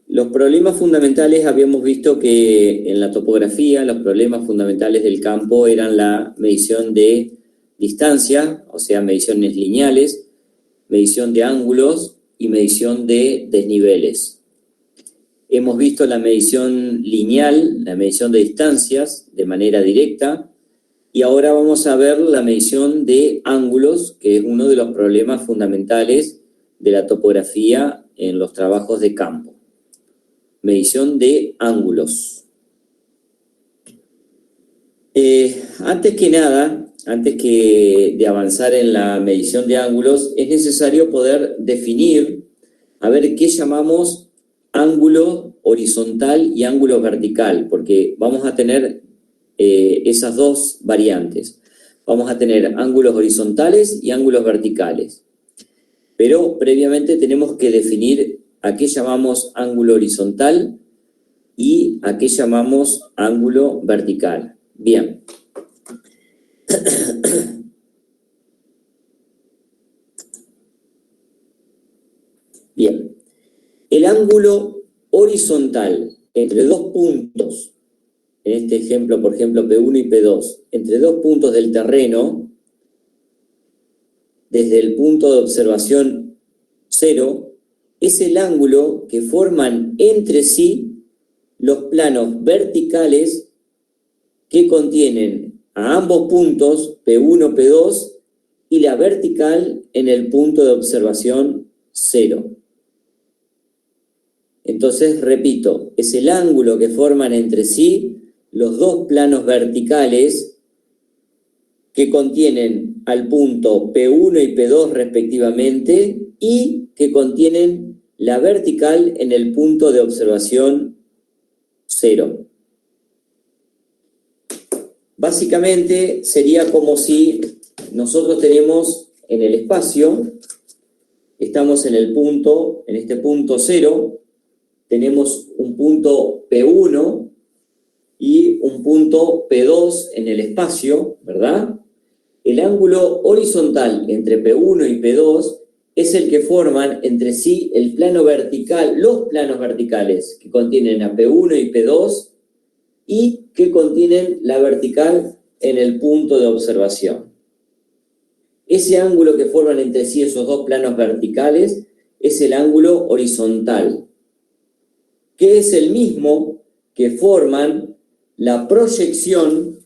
Los problemas fundamentales, habíamos visto que en la topografía los problemas fundamentales del campo eran la medición de distancia, o sea, mediciones lineales, medición de ángulos y medición de desniveles. Hemos visto la medición lineal, la medición de distancias de manera directa, y ahora vamos a ver la medición de ángulos, que es uno de los problemas fundamentales de la topografía en los trabajos de campo. Medición de ángulos. Antes que nada, antes de avanzar en la medición de ángulos, es necesario poder definir, a ver, qué llamamos ángulo horizontal y ángulo vertical, porque vamos a tener esas dos variantes. Vamos a tener ángulos horizontales y ángulos verticales. Pero previamente tenemos que definir a qué llamamos ángulo horizontal y a qué llamamos ángulo vertical. Bien. Bien. El ángulo horizontal entre dos puntos, en este ejemplo, por ejemplo, P1 y P2, entre dos puntos del terreno, desde el punto de observación 0, es el ángulo que forman entre sí los planos verticales que contienen a ambos puntos, P1, P2, y la vertical en el punto de observación 0. Entonces, repito, es el ángulo que forman entre sí los dos planos verticales que contienen al punto P1 y P2 respectivamente y que contienen la vertical en el punto de observación 0. Básicamente sería como si nosotros tenemos en el espacio, estamos en el punto, en este punto 0, tenemos un punto P1 y un punto P2 en el espacio, ¿verdad? El ángulo horizontal entre P1 y P2 es el que forman entre sí el plano vertical, los planos verticales que contienen a P1 y P2 y que contienen la vertical en el punto de observación. Ese ángulo que forman entre sí esos dos planos verticales es el ángulo horizontal, que es el mismo que forman la proyección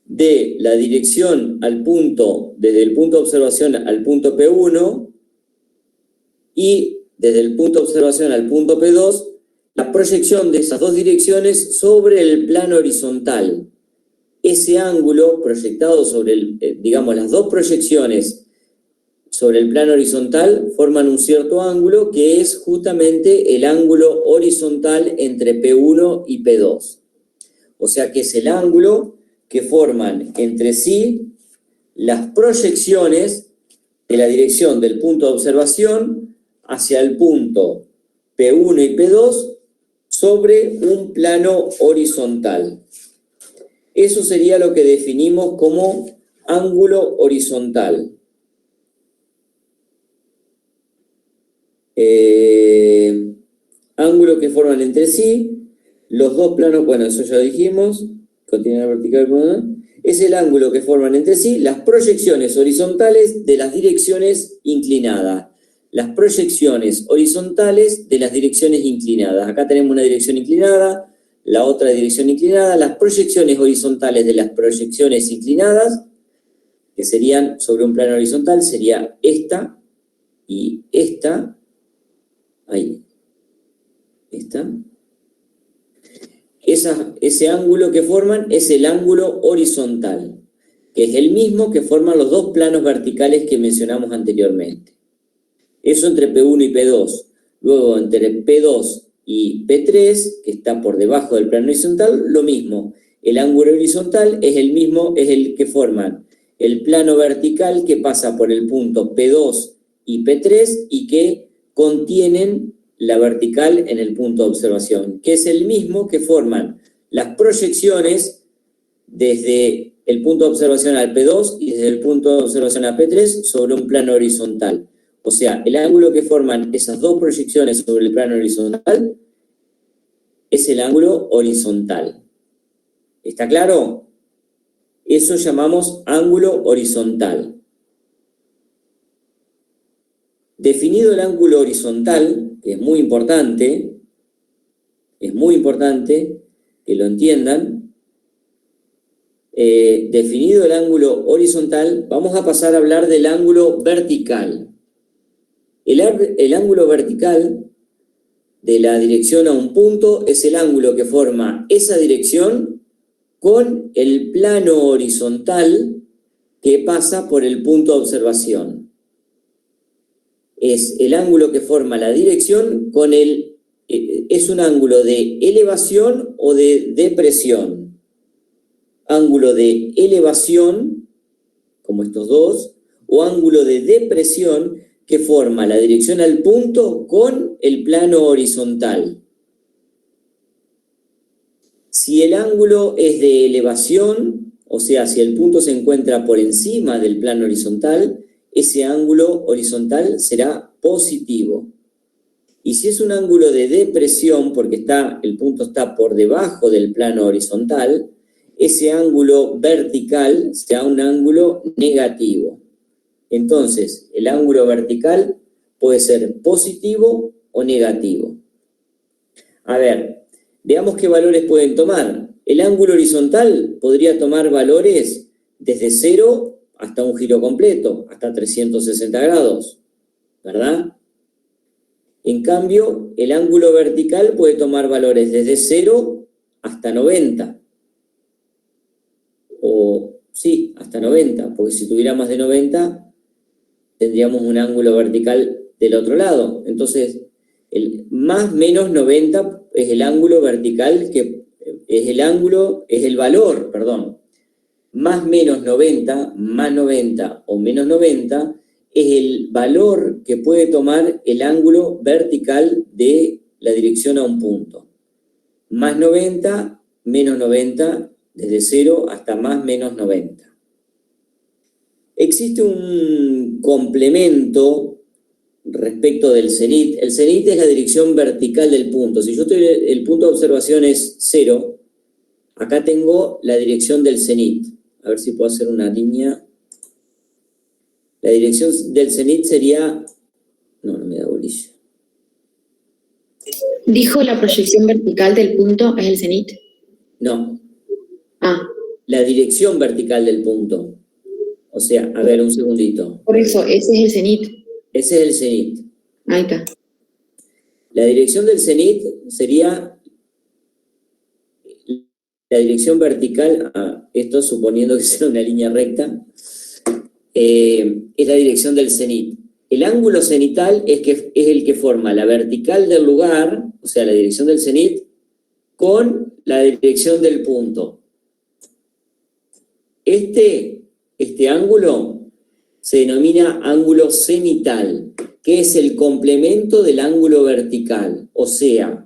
de la dirección al punto, desde el punto de observación al punto P1 y desde el punto de observación al punto P2, la proyección de esas dos direcciones sobre el plano horizontal. Ese ángulo proyectado sobre digamos, las dos proyecciones sobre el plano horizontal forman un cierto ángulo que es justamente el ángulo horizontal entre P1 y P2. O sea que es el ángulo que forman entre sí las proyecciones de la dirección del punto de observación hacia el punto P1 y P2 sobre un plano horizontal. Eso sería lo que definimos como ángulo horizontal. Ángulo que forman entre sí los dos planos, bueno, eso ya dijimos, continúa la vertical, es el ángulo que forman entre sí las proyecciones horizontales de las direcciones inclinadas. Las proyecciones horizontales de las direcciones inclinadas. Acá tenemos una dirección inclinada, la otra dirección inclinada. Las proyecciones horizontales de las proyecciones inclinadas, que serían sobre un plano horizontal, sería esta y esta. Ahí. Esta. Ese ángulo que forman es el ángulo horizontal, que es el mismo que forman los dos planos verticales que mencionamos anteriormente. Eso entre P1 y P2. Luego entre P2 y P3, que está por debajo del plano horizontal, lo mismo. El ángulo horizontal es el mismo, es el que forman el plano vertical que pasa por el punto P2 y P3 y que contienen la vertical en el punto de observación, que es el mismo que forman las proyecciones desde el punto de observación al P2 y desde el punto de observación a P3 sobre un plano horizontal. O sea, el ángulo que forman esas dos proyecciones sobre el plano horizontal es el ángulo horizontal. ¿Está claro? Eso llamamos ángulo horizontal. Definido el ángulo horizontal, que es muy importante que lo entiendan, definido el ángulo horizontal, vamos a pasar a hablar del ángulo vertical. El ángulo vertical de la dirección a un punto es el ángulo que forma esa dirección con el plano horizontal que pasa por el punto de observación. Es el ángulo que forma la dirección con es un ángulo de elevación o de depresión. Ángulo de elevación, como estos dos, o ángulo de depresión que forma la dirección al punto con el plano horizontal. Si el ángulo es de elevación, o sea, si el punto se encuentra por encima del plano horizontal, ese ángulo horizontal será positivo. Y si es un ángulo de depresión, porque el punto está por debajo del plano horizontal, ese ángulo vertical será un ángulo negativo. Entonces, el ángulo vertical puede ser positivo o negativo. A ver, veamos qué valores pueden tomar. El ángulo horizontal podría tomar valores desde 0 hasta un giro completo, hasta 360 grados, ¿verdad? En cambio, el ángulo vertical puede tomar valores desde 0 hasta 90. Sí, hasta 90, porque si tuviera más de 90, tendríamos un ángulo vertical del otro lado. Entonces, el más menos 90 es el ángulo vertical, es el valor, más menos 90, más 90 o menos 90 es el valor que puede tomar el ángulo vertical de la dirección a un punto. Más 90, menos 90, desde 0 hasta más menos 90. Existe un complemento respecto del cenit. El cenit es la dirección vertical del punto. Si el punto de observación es 0, acá tengo la dirección del cenit. A ver si puedo hacer una línea. La dirección del cenit sería... No me da bolilla. ¿Dijo la proyección vertical del punto es el cenit? No. Ah. La dirección vertical del punto. O sea, a ver, un segundito. Por eso, ese es el cenit. Ese es el cenit. Ahí está. La dirección del cenit sería la dirección vertical, esto suponiendo que sea una línea recta, es la dirección del cenit. El ángulo cenital es el que forma la vertical del lugar, o sea, la dirección del cenit, con la dirección del punto. Este ángulo se denomina ángulo cenital, que es el complemento del ángulo vertical. O sea,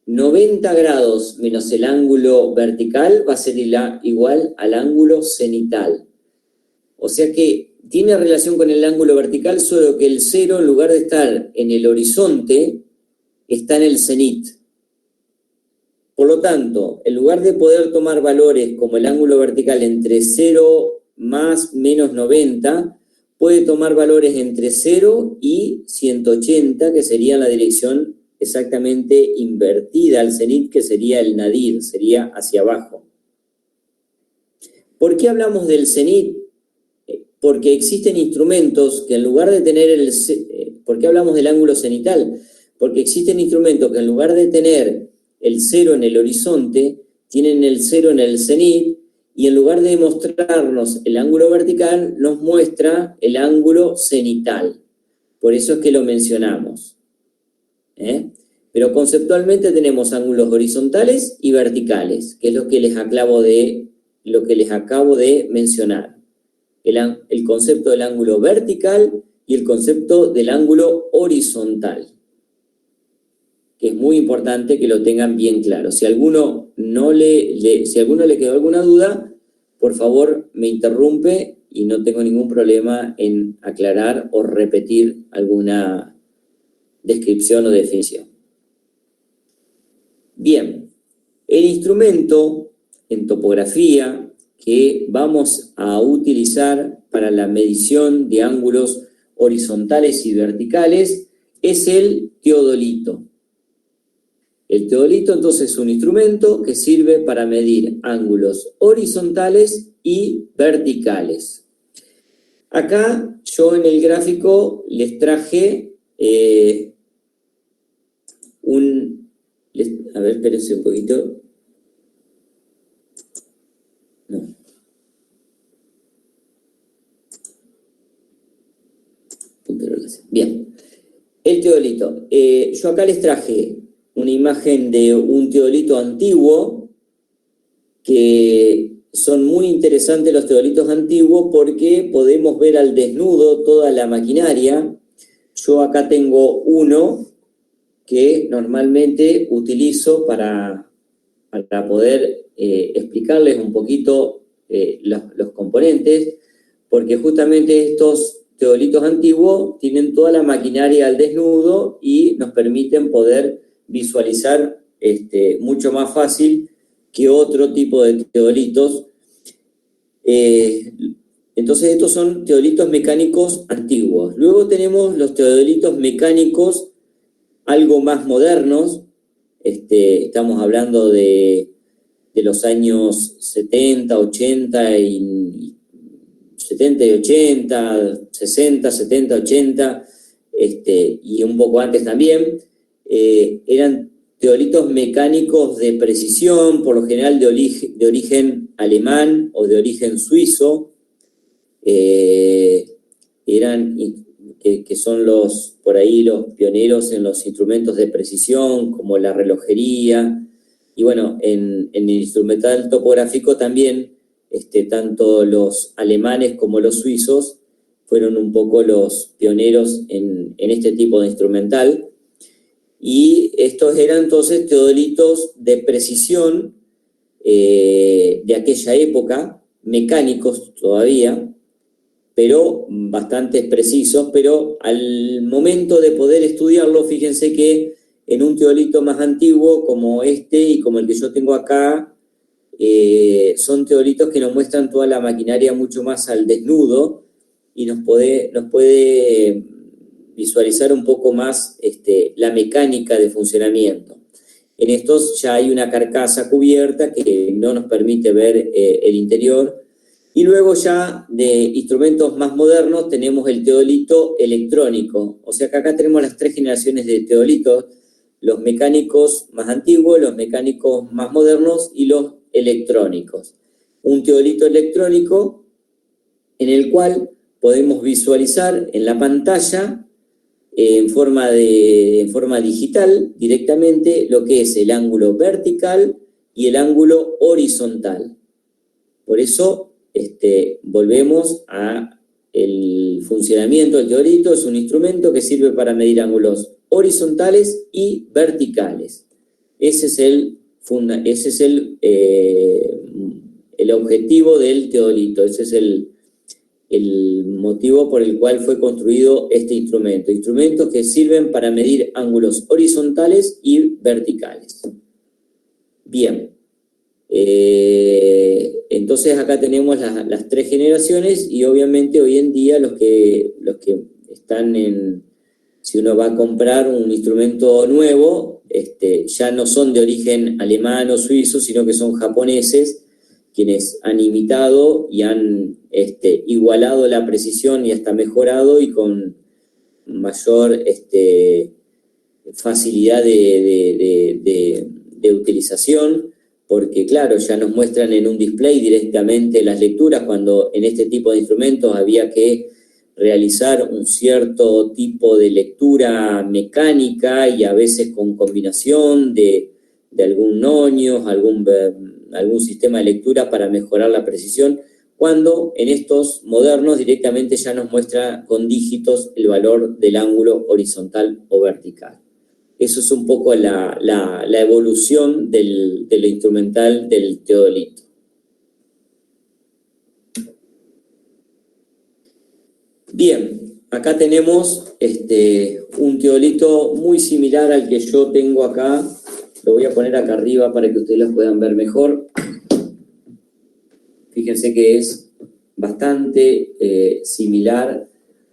90 grados menos el ángulo vertical va a ser igual al ángulo cenital. O sea que tiene relación con el ángulo vertical, solo que el 0, en lugar de estar en el horizonte, está en el cenit. Por lo tanto, en lugar de poder tomar valores como el ángulo vertical entre 0 más menos 90, puede tomar valores entre 0 y 180, que sería la dirección exactamente invertida al cenit, que sería el nadir, sería hacia abajo. ¿Por qué hablamos del cenit? Porque existen instrumentos que en lugar de tener ¿por qué hablamos del ángulo cenital? Porque existen instrumentos que en lugar de tener el 0 en el horizonte, tienen el 0 en el cenit, y en lugar de mostrarnos el ángulo vertical, nos muestra el ángulo cenital. Por eso es que lo mencionamos. Pero conceptualmente tenemos ángulos horizontales y verticales, que es lo que les acabo de mencionar. El concepto del ángulo vertical y el concepto del ángulo horizontal, que es muy importante que lo tengan bien claro. Si a alguno le quedó alguna duda, por favor me interrumpe y no tengo ningún problema en aclarar o repetir alguna descripción o definición. Bien, el instrumento en topografía que vamos a utilizar para la medición de ángulos horizontales y verticales es el teodolito. El teodolito entonces es un instrumento que sirve para medir ángulos horizontales y verticales. Acá yo en el gráfico les traje a ver, espérense un poquito. No. Bien. El teodolito. Yo acá les traje una imagen de un teodolito antiguo, que son muy interesantes los teodolitos antiguos porque podemos ver al desnudo toda la maquinaria. Yo acá tengo uno que normalmente utilizo para poder explicarles un poquito los componentes, porque justamente estos teodolitos antiguos tienen toda la maquinaria al desnudo y nos permiten poder visualizar mucho más fácil que otro tipo de teodolitos. Entonces estos son teodolitos mecánicos antiguos. Luego tenemos los teodolitos mecánicos algo más modernos. Estamos hablando de los años 70, 80 y 70 y 80, 60, 70, 80, y un poco antes también. Eran teodolitos mecánicos de precisión, por lo general de origen alemán o de origen suizo. Eran que son por ahí los pioneros en los instrumentos de precisión, como la relojería. Y bueno, en el instrumental topográfico también, tanto los alemanes como los suizos fueron un poco los pioneros en este tipo de instrumental. Y estos eran entonces teodolitos de precisión de aquella época, mecánicos todavía, pero bastante precisos. Pero al momento de poder estudiarlo, fíjense que en un teodolito más antiguo como este y como el que yo tengo acá, son teodolitos que nos muestran toda la maquinaria mucho más al desnudo y nos puede visualizar un poco más la mecánica de funcionamiento. En estos ya hay una carcasa cubierta que no nos permite ver el interior. Y luego ya de instrumentos más modernos tenemos el teodolito electrónico. O sea que acá tenemos las tres generaciones de teodolitos: los mecánicos más antiguos, los mecánicos más modernos y los electrónicos. Un teodolito electrónico en el cual podemos visualizar en la pantalla en forma digital directamente lo que es el ángulo vertical y el ángulo horizontal. Por eso volvemos a el funcionamiento del teodolito. Es un instrumento que sirve para medir ángulos horizontales y verticales. Ese es el objetivo del teodolito. Ese es el motivo por el cual fue construido este instrumento. Instrumentos que sirven para medir ángulos horizontales y verticales. Bien. Entonces acá tenemos las tres generaciones, y obviamente hoy en día los que están si uno va a comprar un instrumento nuevo, ya no son de origen alemán o suizo, sino que son japoneses, quienes han imitado y han igualado la precisión y hasta mejorado, y con mayor facilidad de utilización, porque claro, ya nos muestran en un display directamente las lecturas, cuando en este tipo de instrumentos había que realizar un cierto tipo de lectura mecánica y a veces con combinación de algún noños, algún sistema de lectura para mejorar la precisión, cuando en estos modernos directamente ya nos muestra con dígitos el valor del ángulo horizontal o vertical. Eso es un poco la evolución del instrumental del teodolito. Bien, acá tenemos un teodolito muy similar al que yo tengo acá. Lo voy a poner acá arriba para que ustedes lo puedan ver mejor. Fíjense que es bastante similar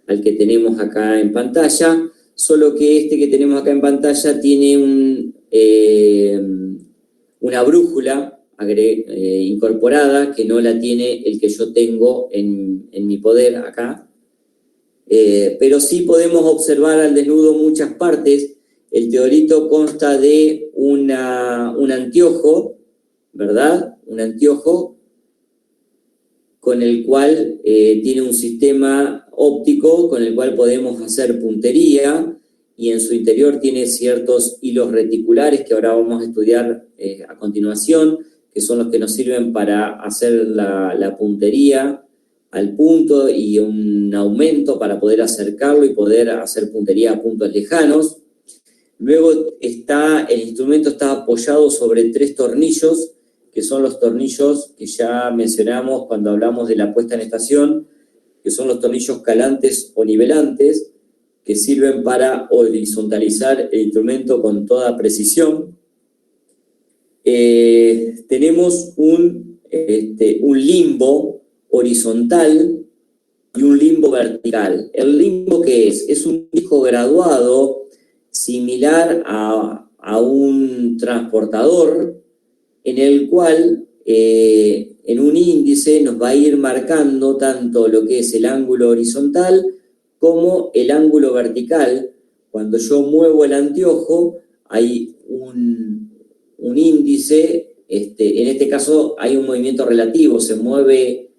al que tenemos acá en pantalla, solo que este que tenemos acá en pantalla tiene una brújula incorporada que no la tiene el que yo tengo en mi poder acá. Pero sí podemos observar al desnudo muchas partes. El teodolito consta de un anteojo, ¿verdad? Un anteojo con el cual tiene un sistema óptico con el cual podemos hacer puntería, y en su interior tiene ciertos hilos reticulares que ahora vamos a estudiar a continuación, que son los que nos sirven para hacer la puntería al punto y un aumento para poder acercarlo y poder hacer puntería a puntos lejanos. Luego el instrumento está apoyado sobre 3 tornillos, que son los tornillos que ya mencionamos cuando hablamos de la puesta en estación, que son los tornillos calantes o nivelantes, que sirven para horizontalizar el instrumento con toda precisión. Tenemos un limbo horizontal y un limbo vertical. ¿El limbo qué es? Es un disco graduado similar a un transportador, en el cual en un índice nos va a ir marcando tanto lo que es el ángulo horizontal como el ángulo vertical. Cuando yo muevo el anteojo, hay un índice, en este caso hay un movimiento relativo, se mueve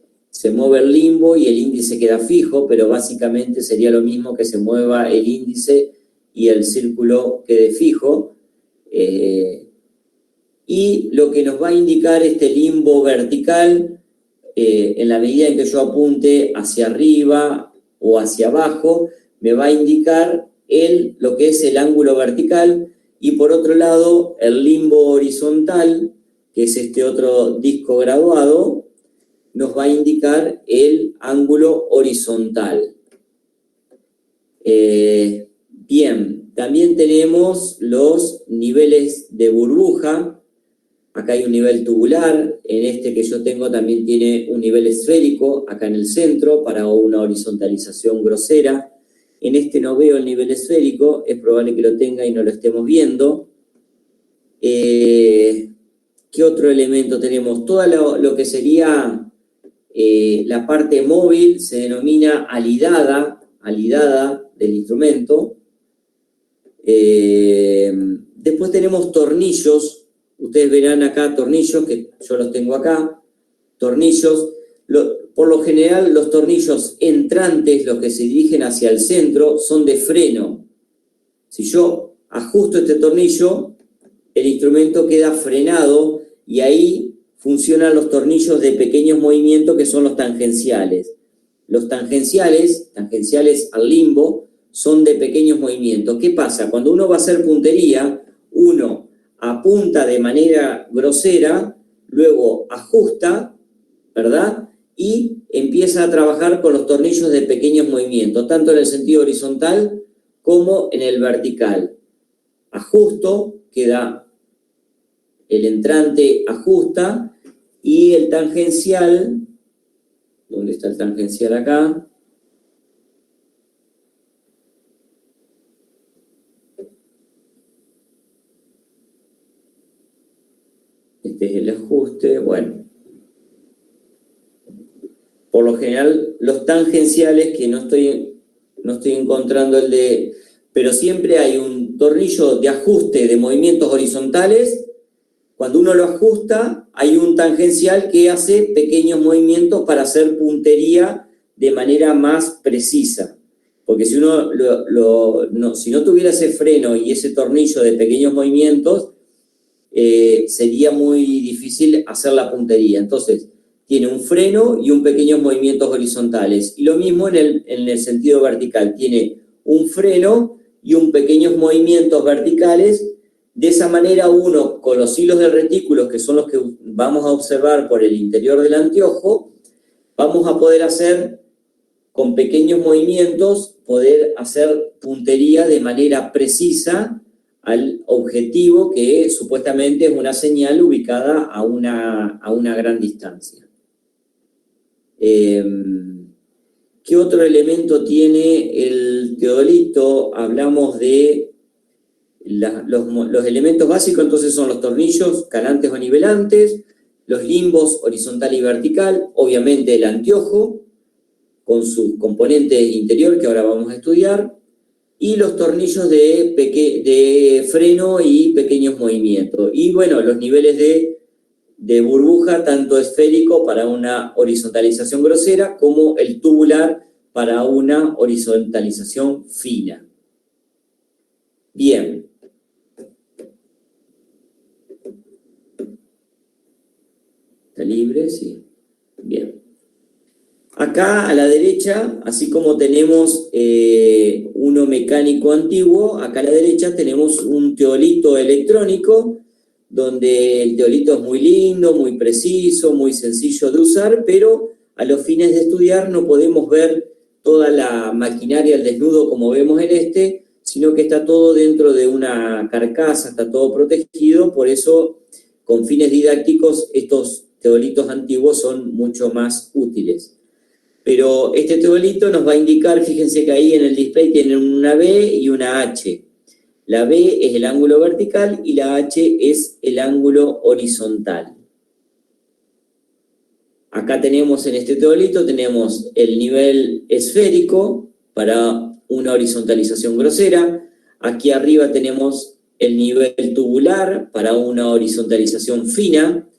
el limbo y el índice queda fijo, pero básicamente sería lo mismo que se mueva el índice y el círculo quede fijo. Y lo que nos va a indicar este limbo vertical, en la medida en que yo apunte hacia arriba o hacia abajo, me va a indicar lo que es el ángulo vertical, y por otro lado el limbo horizontal, que es este otro disco graduado, nos va a indicar el ángulo horizontal. Bien, también tenemos los niveles de burbuja. Acá hay un nivel tubular, en este que yo tengo también tiene un nivel esférico, acá en el centro, para una horizontalización grosera. En este no veo el nivel esférico, es probable que lo tenga y no lo estemos viendo. ¿Qué otro elemento tenemos? Todo lo que sería la parte móvil se denomina alidada del instrumento. Después tenemos tornillos. Ustedes verán acá tornillos, que yo los tengo acá, tornillos. Por lo general, los tornillos entrantes, los que se dirigen hacia el centro, son de freno. Si yo ajusto este tornillo, el instrumento queda frenado y ahí funcionan los tornillos de pequeños movimientos, que son los tangenciales. Los tangenciales al limbo, son de pequeños movimientos. ¿Qué pasa? Cuando uno va a hacer puntería, uno apunta de manera grosera, luego ajusta, ¿verdad? Y empieza a trabajar con los tornillos de pequeños movimientos, tanto en el sentido horizontal como en el vertical. Ajusto, queda el entrante, ajusta, y el tangencial, ¿dónde está el tangencial acá? Este es el ajuste, bueno. Por lo general, los tangenciales, que no estoy encontrando pero siempre hay un tornillo de ajuste de movimientos horizontales. Cuando uno lo ajusta, hay un tangencial que hace pequeños movimientos para hacer puntería de manera más precisa. Porque si si no tuviera ese freno y ese tornillo de pequeños movimientos, sería muy difícil hacer la puntería. Entonces, tiene un freno y un pequeños movimientos horizontales. Y lo mismo en el sentido vertical. Tiene un freno y un pequeños movimientos verticales. De esa manera uno, con los hilos del retículo, que son los que vamos a observar por el interior del anteojo, vamos a poder hacer con pequeños movimientos, poder hacer puntería de manera precisa al objetivo que supuestamente es una señal ubicada a una gran distancia. ¿Qué otro elemento tiene el teodolito? Hablamos de los elementos básicos, entonces son los tornillos calantes o nivelantes, los limbos horizontal y vertical, obviamente el anteojo, con su componente interior que ahora vamos a estudiar, y los tornillos de freno y pequeños movimientos. Y bueno, los niveles de burbuja, tanto esférico para una horizontalización grosera, como el tubular para una horizontalización fina. Bien. ¿Está libre? Sí. Bien. Acá a la derecha, así como tenemos uno mecánico antiguo, acá a la derecha tenemos un teodolito electrónico, donde el teodolito es muy lindo, muy preciso, muy sencillo de usar, pero a los fines de estudiar no podemos ver toda la maquinaria al desnudo como vemos en este, sino que está todo dentro de una carcasa, está todo protegido, por eso con fines didácticos estos teodolitos antiguos son mucho más útiles. Pero este teodolito nos va a indicar, fíjense que ahí en el display tienen una B y una H. La B es el ángulo vertical y la H es el ángulo horizontal. Acá tenemos en este teodolito, tenemos el nivel esférico para una horizontalización grosera. Aquí arriba tenemos el nivel tubular para una horizontalización fina.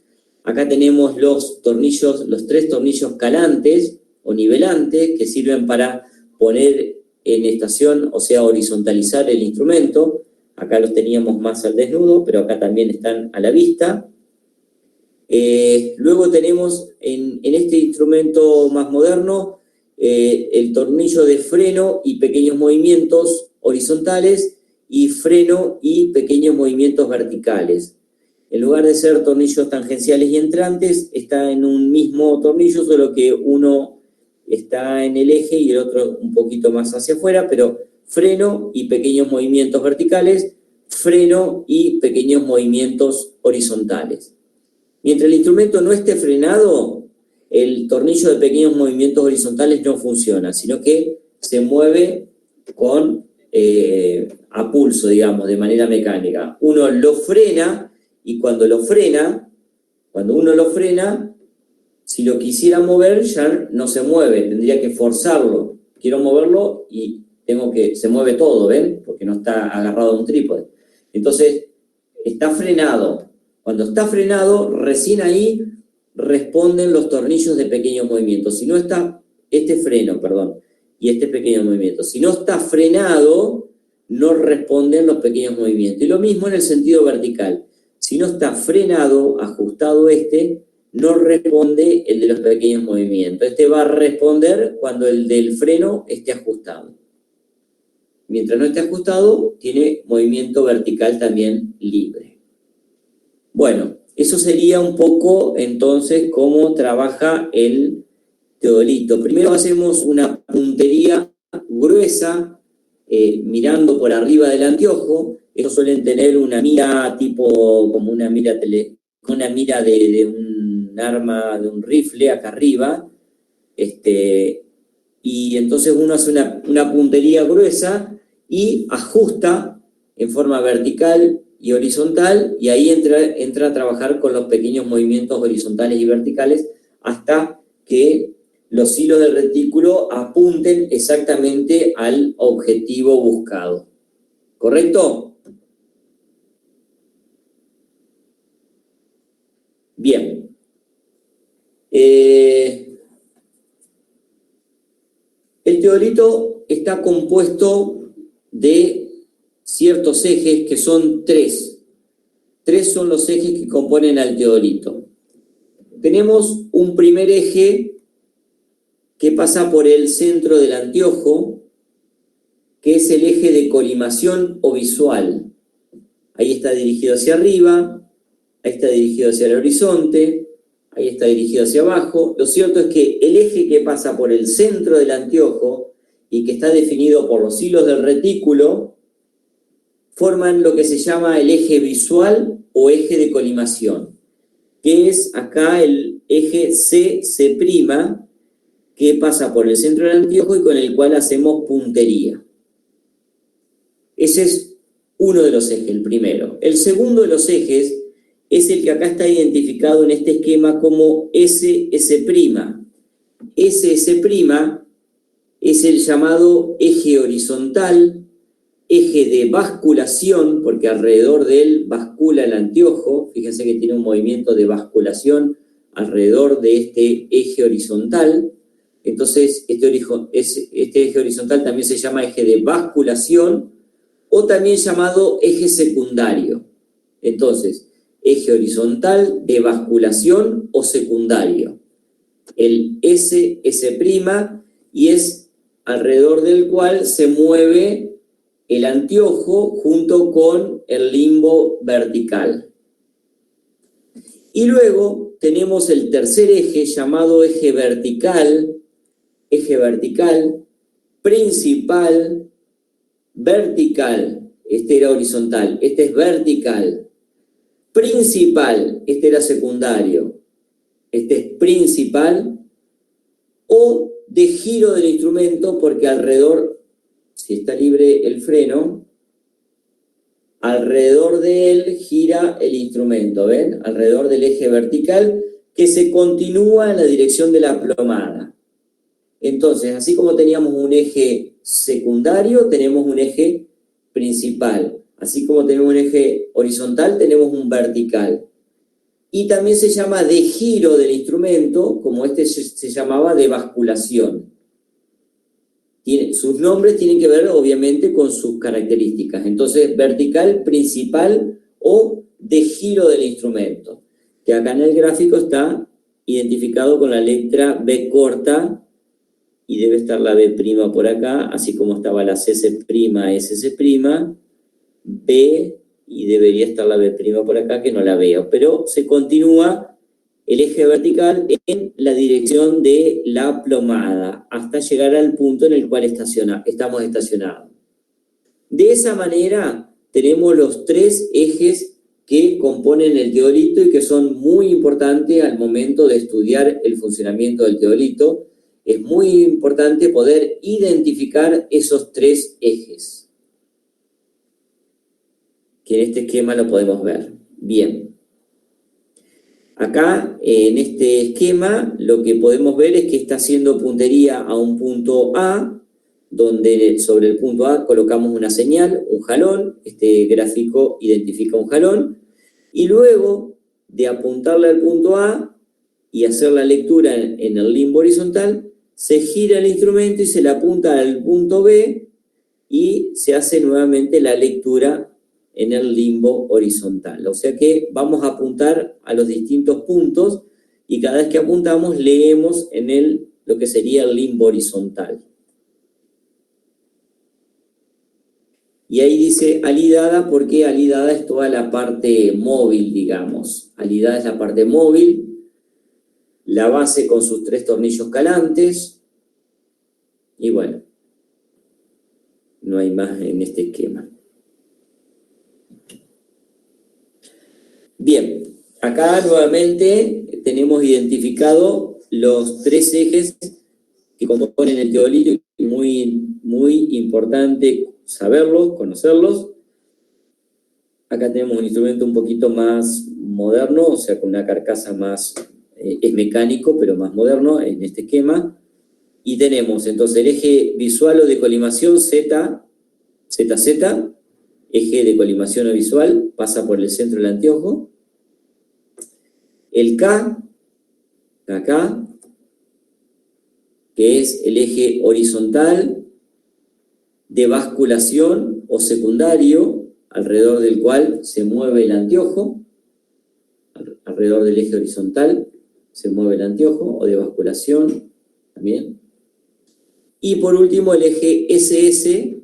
Acá tenemos los tres tornillos calantes o nivelantes que sirven para poner en estación, o sea, horizontalizar el instrumento. Acá los teníamos más al desnudo, pero acá también están a la vista. Luego tenemos en este instrumento más moderno el tornillo de freno y pequeños movimientos horizontales y freno y pequeños movimientos verticales. En lugar de ser tornillos tangenciales y entrantes, está en un mismo tornillo, solo que uno está en el eje y el otro un poquito más hacia afuera, pero freno y pequeños movimientos verticales, freno y pequeños movimientos horizontales. Mientras el instrumento no esté frenado, el tornillo de pequeños movimientos horizontales no funciona, sino que se mueve a pulso, digamos, de manera mecánica. Uno lo frena y cuando uno lo frena, si lo quisiera mover ya no se mueve, tendría que forzarlo. Quiero moverlo y se mueve todo, ¿ven? Porque no está agarrado a un trípode. Entonces, está frenado. Cuando está frenado, recién ahí responden los tornillos de pequeños movimientos. Si no está, y este pequeño movimiento. Si no está frenado, no responden los pequeños movimientos. Y lo mismo en el sentido vertical. Si no está frenado, ajustado no responde el de los pequeños movimientos. Este va a responder cuando el del freno esté ajustado. Mientras no esté ajustado, tiene movimiento vertical también libre. Bueno, eso sería un poco entonces cómo trabaja el teodolito. Primero hacemos una puntería gruesa, mirando por arriba del anteojo. Ellos suelen tener una mira tipo, como una mira de un arma, de un rifle acá arriba, y entonces uno hace una puntería gruesa y ajusta en forma vertical y horizontal, y ahí entra a trabajar con los pequeños movimientos horizontales y verticales hasta que los hilos del retículo apunten exactamente al objetivo buscado. ¿Correcto? Bien. El teodolito está compuesto de ciertos ejes que son tres. Tres son los ejes que componen al teodolito. Tenemos un primer eje que pasa por el centro del anteojo, que es el eje de colimación o visual. Ahí está dirigido hacia arriba, ahí está dirigido hacia el horizonte, ahí está dirigido hacia abajo. Lo cierto es que el eje que pasa por el centro del anteojo y que está definido por los hilos del retículo forman lo que se llama el eje visual o eje de colimación, que es acá el eje C', que pasa por el centro del anteojo y con el cual hacemos puntería. Ese es uno de los ejes, el primero. El segundo de los ejes es el que acá está identificado en este esquema como SS'. SS' es el llamado eje horizontal, eje de basculación, porque alrededor de él bascula el anteojo. Fíjense que tiene un movimiento de basculación alrededor de este eje horizontal. Entonces, este eje horizontal también se llama eje de basculación o también llamado eje secundario. Entonces, eje horizontal de basculación o secundario. El SS' y es alrededor del cual se mueve el anteojo junto con el limbo vertical. Y luego tenemos el tercer eje llamado eje vertical, principal, vertical. Este era horizontal, este es vertical. Principal, este era secundario, este es principal, o de giro del instrumento, porque alrededor, si está libre el freno, alrededor de él gira el instrumento, ¿ven? Alrededor del eje vertical que se continúa en la dirección de la plomada. Entonces, así como teníamos un eje secundario, tenemos un eje principal. Así como tenemos un eje horizontal, tenemos un vertical. Y también se llama de giro del instrumento, como este se llamaba de basculación. Sus nombres tienen que ver, obviamente, con sus características. Entonces, vertical, principal o de giro del instrumento, que acá en el gráfico está identificado con la letra B corta, y debe estar la B' por acá, así como estaba la CC', SS', B, y debería estar la B' por acá, que no la veo, pero se continúa el eje vertical en la dirección de la plomada, hasta llegar al punto en el cual estamos estacionados. De esa manera, tenemos los tres ejes que componen el teodolito y que son muy importantes al momento de estudiar el funcionamiento del teodolito. Es muy importante poder identificar esos tres ejes, que en este esquema lo podemos ver. Bien. Acá, en este esquema, lo que podemos ver es que está haciendo puntería a un punto A, donde sobre el punto A colocamos una señal, un jalón. Este gráfico identifica un jalón. Y luego de apuntarle al punto A y hacer la lectura en el limbo horizontal, se gira el instrumento y se le apunta al punto B y se hace nuevamente la lectura en el limbo horizontal. O sea que vamos a apuntar a los distintos puntos y cada vez que apuntamos leemos en lo que sería el limbo horizontal. Y ahí dice alidada porque alidada es toda la parte móvil, digamos. Alidada es la parte móvil. La base con sus 3 tornillos calantes, y bueno, no hay más en este esquema. Bien, acá nuevamente tenemos identificado los 3 ejes que componen el teodolito, y muy importante saberlos, conocerlos. Acá tenemos un instrumento un poquito más moderno, o sea, con una carcasa más... es mecánico, pero más moderno en este esquema. Y tenemos entonces el eje visual o de colimación ZZ, eje de colimación o visual, pasa por el centro del anteojo. El K, acá, que es el eje horizontal de basculación o secundario, alrededor del cual se mueve el anteojo, alrededor del eje horizontal se mueve el anteojo, o de basculación también. Y por último el eje SS,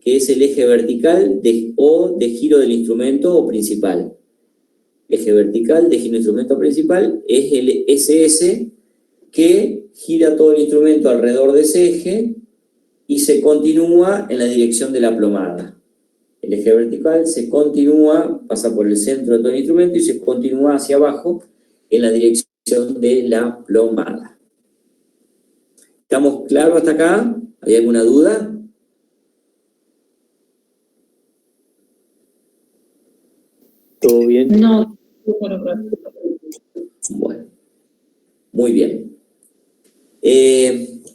que es el eje vertical o de giro del instrumento o principal. eje vertical de giro de instrumento principal, es el SS, que gira todo el instrumento alrededor de ese eje y se continúa en la dirección de la plomada. El eje vertical se continúa, pasa por el centro de todo el instrumento y se continúa hacia abajo en la dirección de la plomada. ¿Estamos claros hasta acá? ¿Hay alguna duda? ¿Todo bien? No. Bueno, muy bien.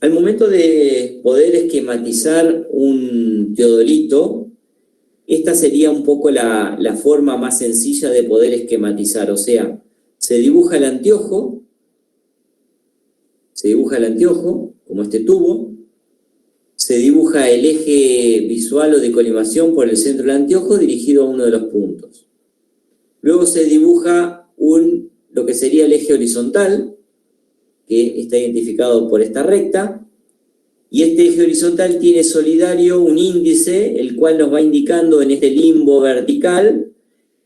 Al momento de poder esquematizar un teodolito, esta sería un poco la forma más sencilla de poder esquematizar. O sea, se dibuja el anteojo, como este tubo, se dibuja el eje visual o de colimación por el centro del anteojo dirigido a uno de los puntos. Luego se dibuja lo que sería el eje horizontal, que está identificado por esta recta, y este eje horizontal tiene solidario un índice, el cual nos va indicando en este limbo vertical,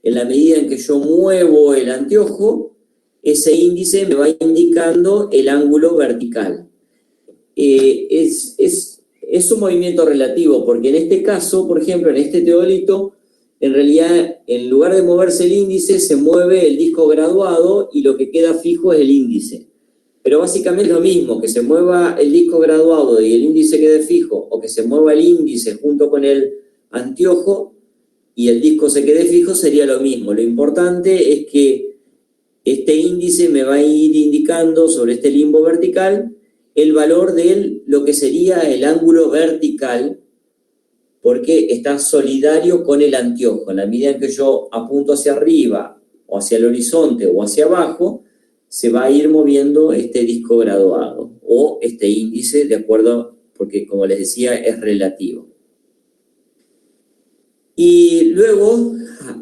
en la medida en que yo muevo el anteojo, ese índice me va indicando el ángulo vertical. Es un movimiento relativo, porque en este caso, por ejemplo, en este teodolito, en realidad, en lugar de moverse el índice, se mueve el disco graduado y lo que queda fijo es el índice. Pero básicamente es lo mismo, que se mueva el disco graduado y el índice quede fijo, o que se mueva el índice junto con el anteojo y el disco se quede fijo, sería lo mismo. Lo importante es que este índice me va a ir indicando sobre este limbo vertical el valor de lo que sería el ángulo vertical, porque está solidario con el anteojo. En la medida en que yo apunto hacia arriba, o hacia el horizonte, o hacia abajo, se va a ir moviendo este disco graduado, o este índice, de acuerdo, porque como les decía, es relativo. Y luego,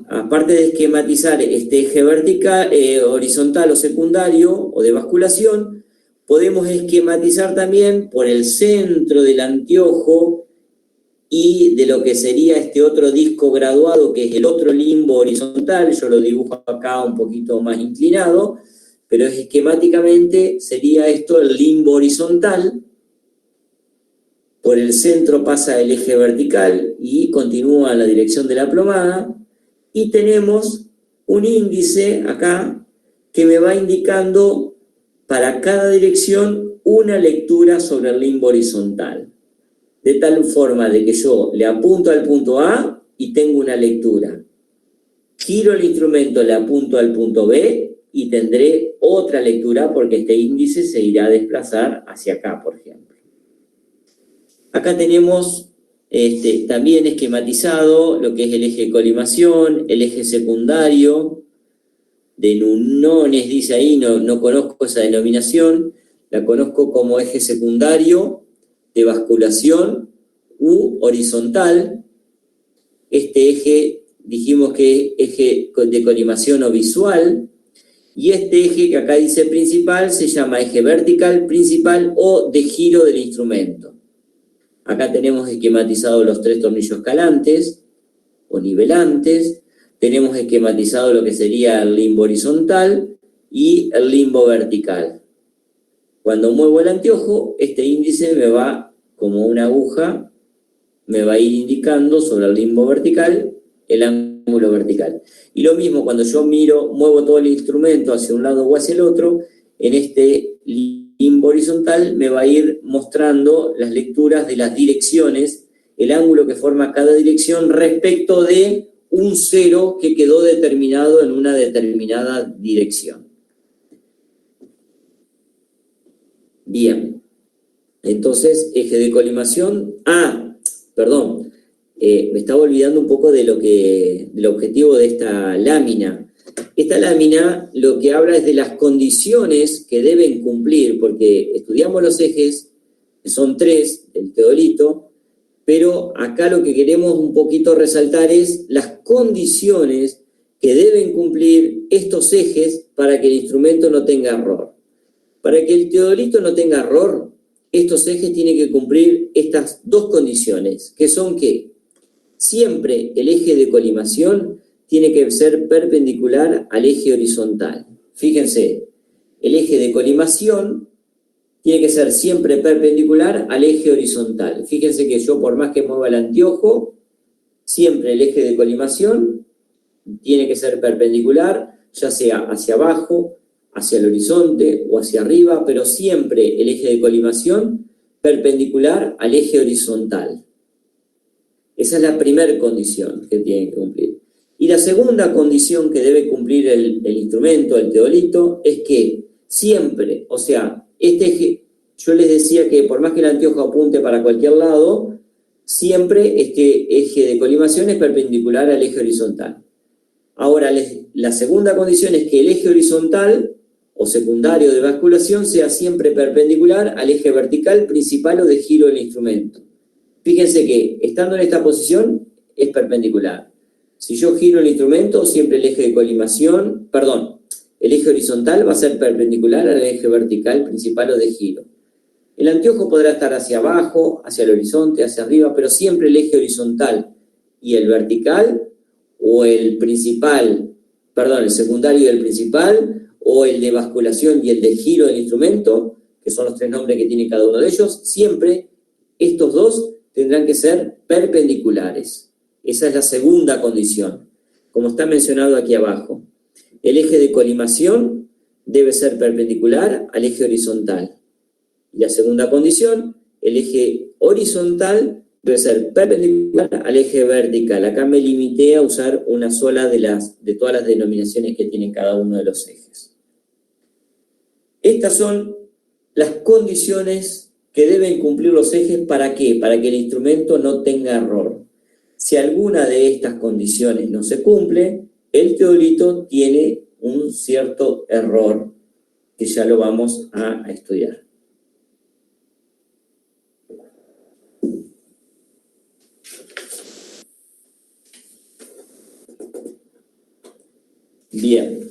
aparte de esquematizar este eje vertical, horizontal o secundario, o de basculación, podemos esquematizar también por el centro del anteojo y de lo que sería este otro disco graduado, que es el otro limbo horizontal. Yo lo dibujo acá un poquito más inclinado, pero esquemáticamente sería esto el limbo horizontal. Por el centro pasa el eje vertical y continúa en la dirección de la plomada. Y tenemos un índice acá que me va indicando para cada dirección una lectura sobre el limbo horizontal. De tal forma de que yo le apunto al punto A y tengo una lectura. Giro el instrumento, le apunto al punto B y tendré otra lectura, porque este índice se irá a desplazar hacia acá, por ejemplo. Acá tenemos también esquematizado lo que es el eje de colimación, el eje secundario, de nunones, dice ahí, no conozco esa denominación, la conozco como eje secundario de basculación u horizontal. Este eje dijimos que es eje de colimación o visual, y este eje que acá dice principal se llama eje vertical principal o de giro del instrumento. Acá tenemos esquematizados los 3 tornillos calantes o nivelantes, tenemos esquematizado lo que sería el limbo horizontal y el limbo vertical. Cuando muevo el anteojo, este índice me va, como una aguja, me va a ir indicando sobre el limbo vertical el ángulo vertical. Y lo mismo cuando yo muevo todo el instrumento hacia un lado o hacia el otro, en este limbo horizontal me va a ir mostrando las lecturas de las direcciones, el ángulo que forma cada dirección respecto de un cero que quedó determinado en una determinada dirección. Bien, entonces eje de colimación, me estaba olvidando un poco del objetivo de esta lámina. Esta lámina lo que habla es de las condiciones que deben cumplir, porque estudiamos los ejes, que son 3, del teodolito, pero acá lo que queremos un poquito resaltar es las condiciones que deben cumplir estos ejes para que el instrumento no tenga error. Para que el teodolito no tenga error, estos ejes tienen que cumplir estas 2 condiciones, que son que siempre el eje de colimación tiene que ser perpendicular al eje horizontal. Fíjense, el eje de colimación tiene que ser siempre perpendicular al eje horizontal. Fíjense que yo, por más que mueva el anteojo, siempre el eje de colimación tiene que ser perpendicular, ya sea hacia abajo, hacia el horizonte o hacia arriba, pero siempre el eje de colimación perpendicular al eje horizontal. Esa es la primera condición que tiene que cumplir. Y la segunda condición que debe cumplir el instrumento, el teodolito, es que siempre, o sea, este eje, yo les decía que por más que el anteojo apunte para cualquier lado, siempre este eje de colimación es perpendicular al eje horizontal. Ahora, la segunda condición es que el eje horizontal o secundario de basculación sea siempre perpendicular al eje vertical principal o de giro del instrumento. Fíjense que, estando en esta posición, es perpendicular. Si yo giro el instrumento, siempre el eje de colimación, el eje horizontal va a ser perpendicular al eje vertical principal o de giro. El anteojo podrá estar hacia abajo, hacia el horizonte, hacia arriba, pero siempre el eje horizontal y el vertical, o el secundario y el principal, o el de basculación y el de giro del instrumento, que son los tres nombres que tiene cada uno de ellos, siempre estos dos tendrán que ser perpendiculares. Esa es la segunda condición, como está mencionado aquí abajo. El eje de colimación debe ser perpendicular al eje horizontal. Y la segunda condición, el eje horizontal debe ser perpendicular al eje vertical. Acá me limité a usar una sola de todas las denominaciones que tiene cada uno de los ejes. Estas son las condiciones que deben cumplir los ejes. ¿Para qué? Para que el instrumento no tenga error. Si alguna de estas condiciones no se cumple, el teodolito tiene un cierto error que ya lo vamos a estudiar. Bien.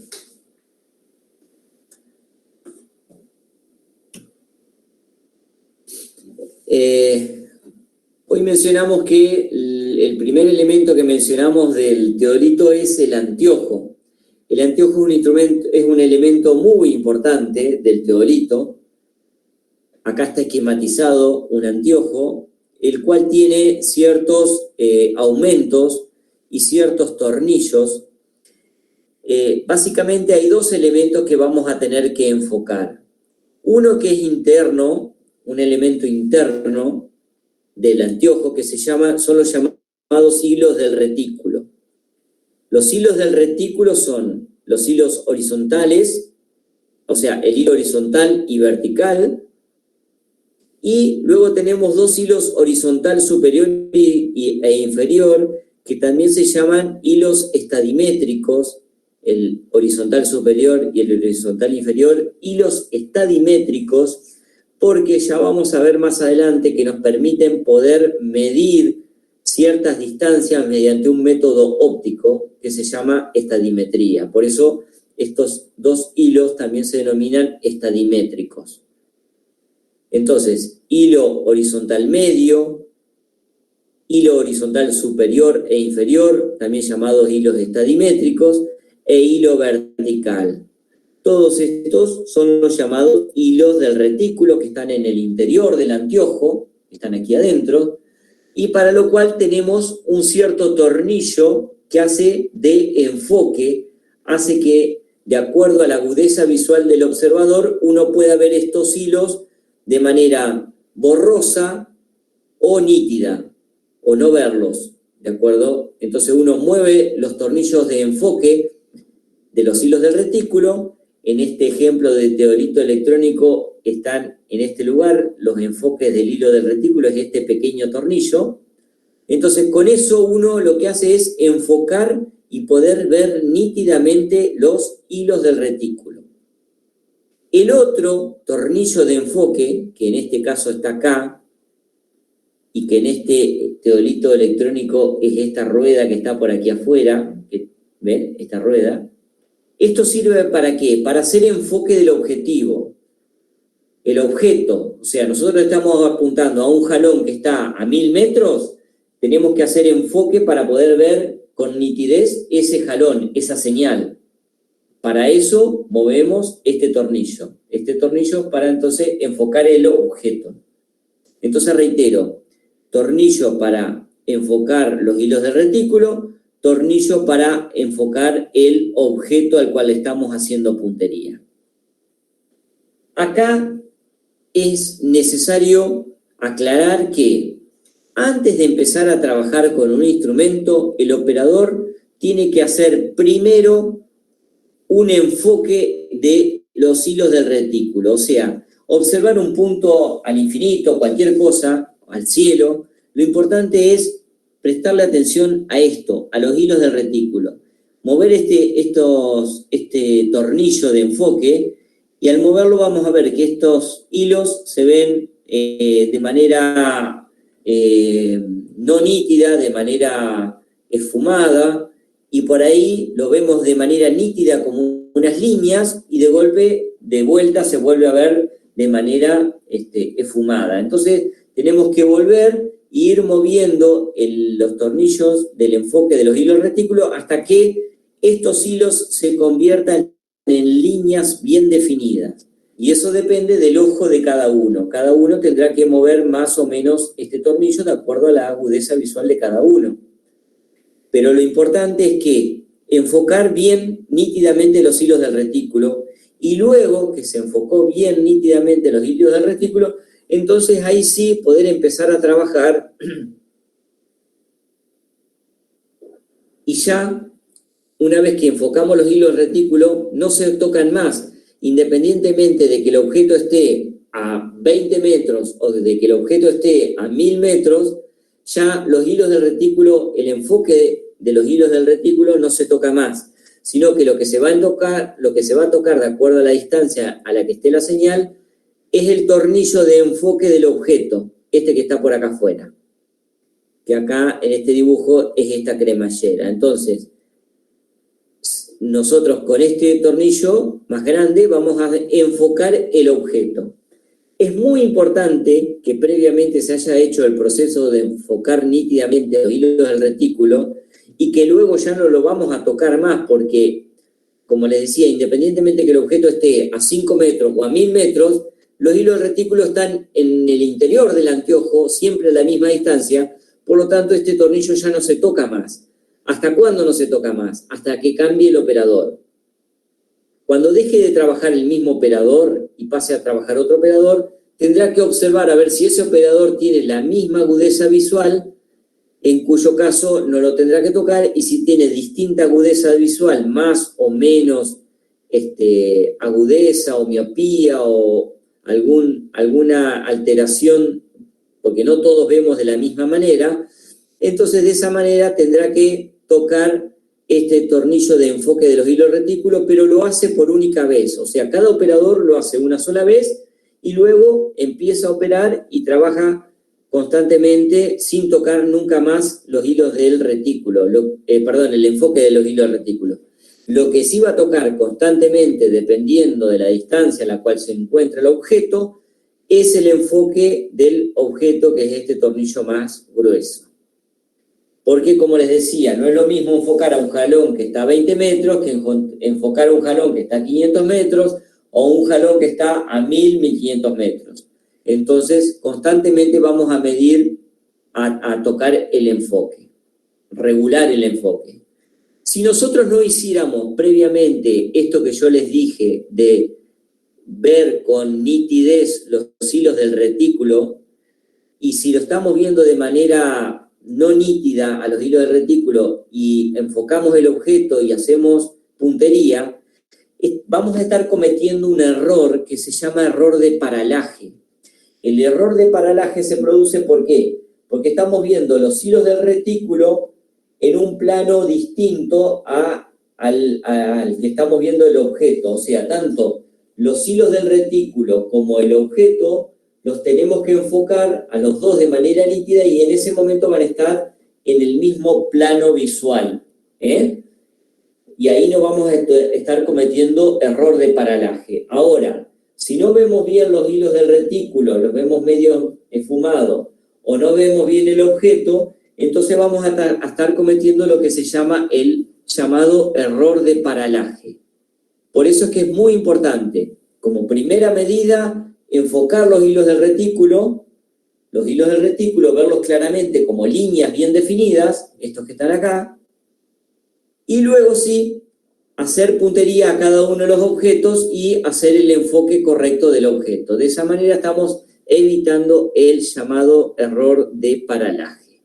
Hoy mencionamos que el primer elemento que mencionamos del teodolito es el anteojo. El anteojo es un elemento muy importante del teodolito. Acá está esquematizado un anteojo, el cual tiene ciertos aumentos y ciertos tornillos. Básicamente hay dos elementos que vamos a tener que enfocar. Uno que es interno, un elemento interno del anteojo que son los llamados hilos del retículo. Los hilos del retículo son los hilos horizontales, o sea, el hilo horizontal y vertical, y luego tenemos dos hilos horizontal superior e inferior, que también se llaman hilos estadimétricos, el horizontal superior y el horizontal inferior, hilos estadimétricos, porque ya vamos a ver más adelante que nos permiten poder medir ciertas distancias mediante un método óptico que se llama estadimetría. Por eso estos dos hilos también se denominan estadimétricos. Entonces, hilo horizontal medio, hilo horizontal superior e inferior, también llamados hilos estadimétricos, e hilo vertical. Todos estos son los llamados hilos del retículo que están en el interior del anteojo, que están aquí adentro, y para lo cual tenemos un cierto tornillo que hace de enfoque, hace que, de acuerdo a la agudeza visual del observador, uno pueda ver estos hilos de manera borrosa o nítida, o no verlos, ¿de acuerdo? Entonces uno mueve los tornillos de enfoque de los hilos del retículo. En este ejemplo de teodolito electrónico están en este lugar, los enfoques del hilo del retículo es este pequeño tornillo. Entonces con eso uno lo que hace es enfocar y poder ver nítidamente los hilos del retículo. El otro tornillo de enfoque, que en este caso está acá, y que en este teodolito electrónico es esta rueda que está por aquí afuera, ¿ven? Esta rueda. ¿Esto sirve para qué? Para hacer enfoque del objetivo. El objeto, o sea, nosotros estamos apuntando a un jalón que está a 1000 metros, tenemos que hacer enfoque para poder ver con nitidez ese jalón, esa señal. Para eso movemos este tornillo para entonces enfocar el objeto. Entonces reitero, tornillo para enfocar los hilos del retículo, tornillo para enfocar el objeto al cual estamos haciendo puntería. Acá es necesario aclarar que antes de empezar a trabajar con un instrumento, el operador tiene que hacer primero un enfoque de los hilos del retículo, o sea, observar un punto al infinito, cualquier cosa, al cielo. Lo importante es prestarle atención a esto, a los hilos del retículo. Mover este tornillo de enfoque, y al moverlo vamos a ver que estos hilos se ven de manera no nítida, de manera esfumada, y por ahí lo vemos de manera nítida como unas líneas, y de golpe, de vuelta, se vuelve a ver de manera esfumada. Entonces tenemos que volver e ir moviendo los tornillos del enfoque de los hilos retículos hasta que estos hilos se conviertan en líneas bien definidas. Y eso depende del ojo de cada uno. Cada uno tendrá que mover más o menos este tornillo de acuerdo a la agudeza visual de cada uno. Pero lo importante es que enfocar bien nítidamente los hilos del retículo, y luego que se enfocó bien nítidamente los hilos del retículo, entonces ahí sí poder empezar a trabajar y ya una vez que enfocamos los hilos del retículo no se tocan más, independientemente de que el objeto esté a 20 metros o de que el objeto esté a 1000 metros, ya los hilos del retículo, el enfoque de los hilos del retículo no se toca más, sino que lo que se va a tocar de acuerdo a la distancia a la que esté la señal es el tornillo de enfoque del objeto, que está por acá afuera, que acá en este dibujo es esta cremallera. Entonces, nosotros con este tornillo más grande vamos a enfocar el objeto. Es muy importante que previamente se haya hecho el proceso de enfocar nítidamente los hilos del retículo y que luego ya no lo vamos a tocar más porque, como les decía, independientemente que el objeto esté a 5 metros o a 1000 metros, los hilos del retículo están en el interior del anteojo, siempre a la misma distancia, por lo tanto este tornillo ya no se toca más. ¿Hasta cuándo no se toca más? Hasta que cambie el operador. Cuando deje de trabajar el mismo operador y pase a trabajar otro operador, tendrá que observar a ver si ese operador tiene la misma agudeza visual, en cuyo caso no lo tendrá que tocar, y si tiene distinta agudeza visual, más o menos agudeza o miopía o alguna alteración, porque no todos vemos de la misma manera, entonces de esa manera tendrá que tocar este tornillo de enfoque de los hilos retículos, pero lo hace por única vez, o sea, cada operador lo hace una sola vez y luego empieza a operar y trabaja constantemente sin tocar nunca más los hilos del retículo, el enfoque de los hilos del retículo. Lo que sí va a tocar constantemente, dependiendo de la distancia a la cual se encuentra el objeto, es el enfoque del objeto, que es este tornillo más grueso. Porque, como les decía, no es lo mismo enfocar a un jalón que está a 20 metros que enfocar a un jalón que está a 500 metros o un jalón que está a 1000, 1500 metros. Entonces, constantemente vamos a medir, a tocar el enfoque, regular el enfoque. Si nosotros no hiciéramos previamente esto que yo les dije de ver con nitidez los hilos del retículo, y si lo estamos viendo de manera no nítida a los hilos del retículo y enfocamos el objeto y hacemos puntería, vamos a estar cometiendo un error que se llama error de paralaje. El error de paralaje se produce ¿por qué? Porque estamos viendo los hilos del retículo en un plano distinto al que estamos viendo el objeto. O sea, tanto los hilos del retículo como el objeto los tenemos que enfocar a los dos de manera nítida y en ese momento van a estar en el mismo plano visual. Y ahí no vamos a estar cometiendo error de paralaje. Ahora, si no vemos bien los hilos del retículo, los vemos medio esfumados, o no vemos bien el objeto, entonces vamos a estar cometiendo lo que se llama el llamado error de paralaje. Por eso es que es muy importante, como primera medida, enfocar los hilos del retículo, verlos claramente como líneas bien definidas, estos que están acá, y luego sí, hacer puntería a cada uno de los objetos y hacer el enfoque correcto del objeto. De esa manera estamos evitando el llamado error de paralaje.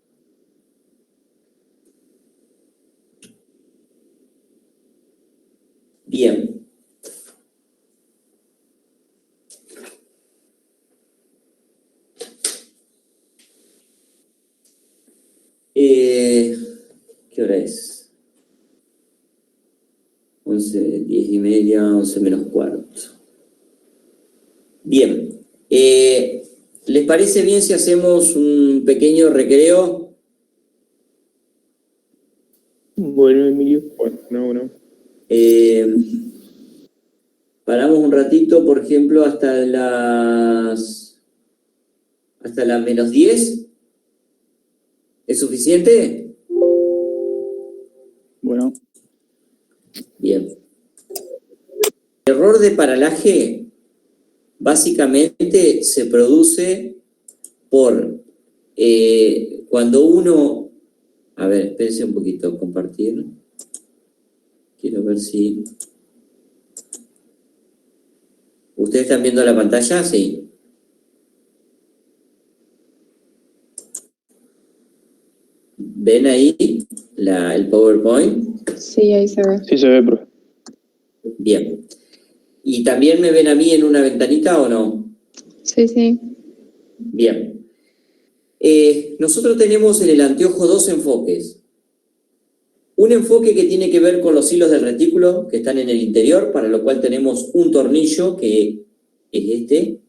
Bien. ¿Qué hora es? 11, 10 y media, 11 menos cuarto. Bien. ¿Les parece bien si hacemos un pequeño recreo? Bueno, Emilio. Bueno. Paramos un ratito, por ejemplo, hasta las menos 10. ¿Es suficiente? Bueno. Bien. El error de paralaje básicamente se produce por cuando uno... A ver, espérense un poquito, compartir. Quiero ver si... ¿Ustedes están viendo la pantalla? Sí. ¿Ven ahí el PowerPoint? Sí, ahí se ve. Sí se ve, profe. Bien. ¿Y también me ven a mí en una ventanita o no? Sí. Bien. Nosotros tenemos en el anteojo dos enfoques. Un enfoque que tiene que ver con los hilos del retículo que están en el interior, para lo cual tenemos un tornillo que es este,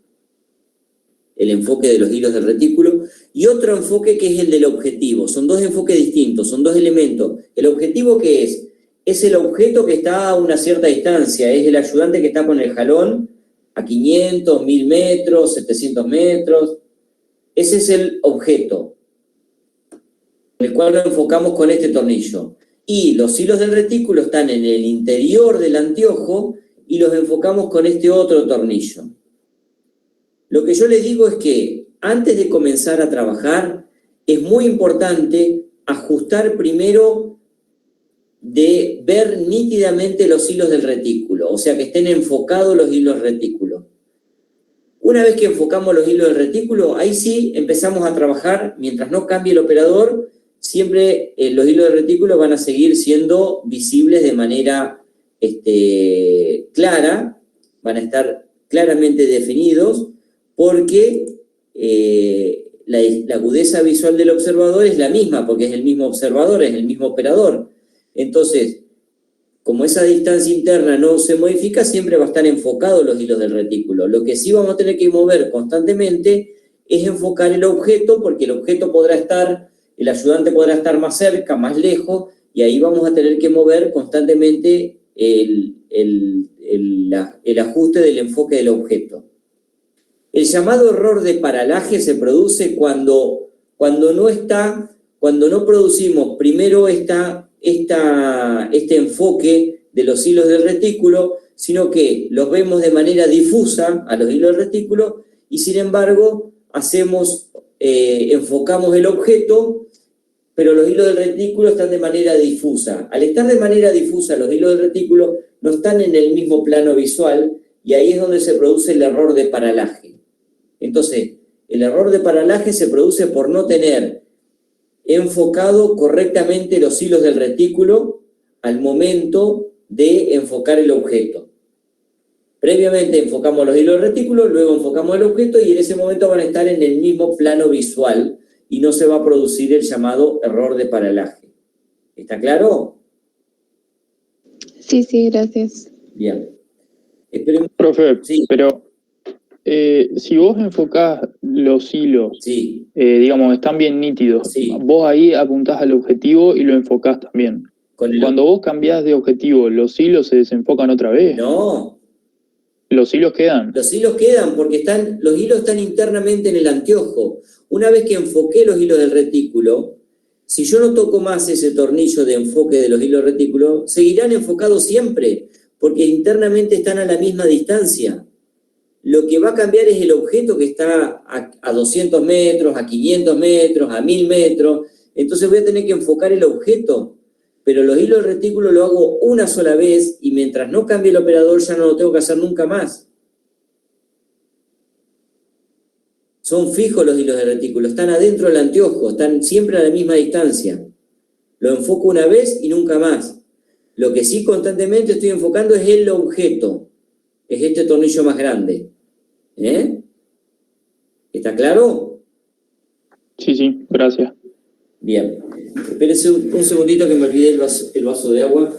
el enfoque de los hilos del retículo, y otro enfoque que es el del objetivo. Son dos enfoques distintos, son dos elementos. ¿El objetivo qué es? Es el objeto que está a una cierta distancia, es el ayudante que está con el jalón a 500, 1000 metros, 700 metros. Ese es el objeto, el cual lo enfocamos con este tornillo. Y los hilos del retículo están en el interior del anteojo y los enfocamos con este otro tornillo. Lo que yo les digo es que antes de comenzar a trabajar, es muy importante ajustar primero de ver nítidamente los hilos del retículo, o sea que estén enfocados los hilos del retículo. Una vez que enfocamos los hilos del retículo, ahí sí empezamos a trabajar, mientras no cambie el operador, siempre los hilos del retículo van a seguir siendo visibles de manera clara, van a estar claramente definidos, porque la agudeza visual del observador es la misma, porque es el mismo observador, es el mismo operador. Entonces, como esa distancia interna no se modifica, siempre va a estar enfocado los hilos del retículo. Lo que sí vamos a tener que mover constantemente es enfocar el objeto, porque el objeto podrá estar, el ayudante podrá estar más cerca, más lejos, y ahí vamos a tener que mover constantemente el ajuste del enfoque del objeto. El llamado error de paralaje se produce cuando no producimos primero este enfoque de los hilos del retículo, sino que los vemos de manera difusa a los hilos del retículo y sin embargo enfocamos el objeto, pero los hilos del retículo están de manera difusa. Al estar de manera difusa los hilos del retículo no están en el mismo plano visual y ahí es donde se produce el error de paralaje. Entonces, el error de paralaje se produce por no tener enfocado correctamente los hilos del retículo al momento de enfocar el objeto. Previamente enfocamos los hilos del retículo, luego enfocamos el objeto y en ese momento van a estar en el mismo plano visual y no se va a producir el llamado error de paralaje. ¿Está claro? Sí, gracias. Bien. Esperemos. Profe, Sí. pero si vos enfocás los hilos, Sí. digamos, están bien nítidos, Sí. vos ahí apuntás al objetivo y lo enfocás también. Cuando vos cambiás de objetivo, ¿los hilos se desenfocan otra vez? No. ¿Los hilos quedan? Los hilos quedan porque los hilos están internamente en el anteojo. Una vez que enfoqué los hilos del retículo, Si yo no toco más ese tornillo de enfoque de los hilos retículos, seguirán enfocados siempre, porque internamente están a la misma distancia. Lo que va a cambiar es el objeto que está a 200 metros, a 500 metros, a 1000 metros. Entonces voy a tener que enfocar el objeto. Pero los hilos de retículo lo hago una sola vez y mientras no cambie el operador ya no lo tengo que hacer nunca más. Son fijos los hilos de retículo, están adentro del anteojo, están siempre a la misma distancia. Lo enfoco una vez y nunca más. Lo que sí constantemente estoy enfocando es el objeto. Es este tornillo más grande. ¿Está claro? Sí, gracias. Bien. Espérense un segundito que me olvidé el vaso de agua.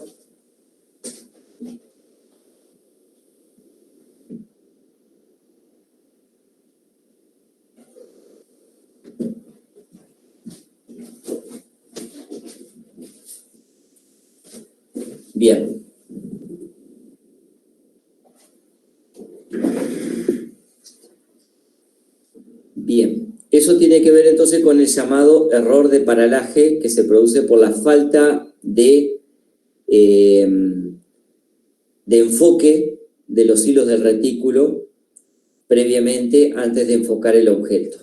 Bien. Bien. Eso tiene que ver entonces con el llamado error de paralaje que se produce por la falta de enfoque de los hilos del retículo previamente antes de enfocar el objeto.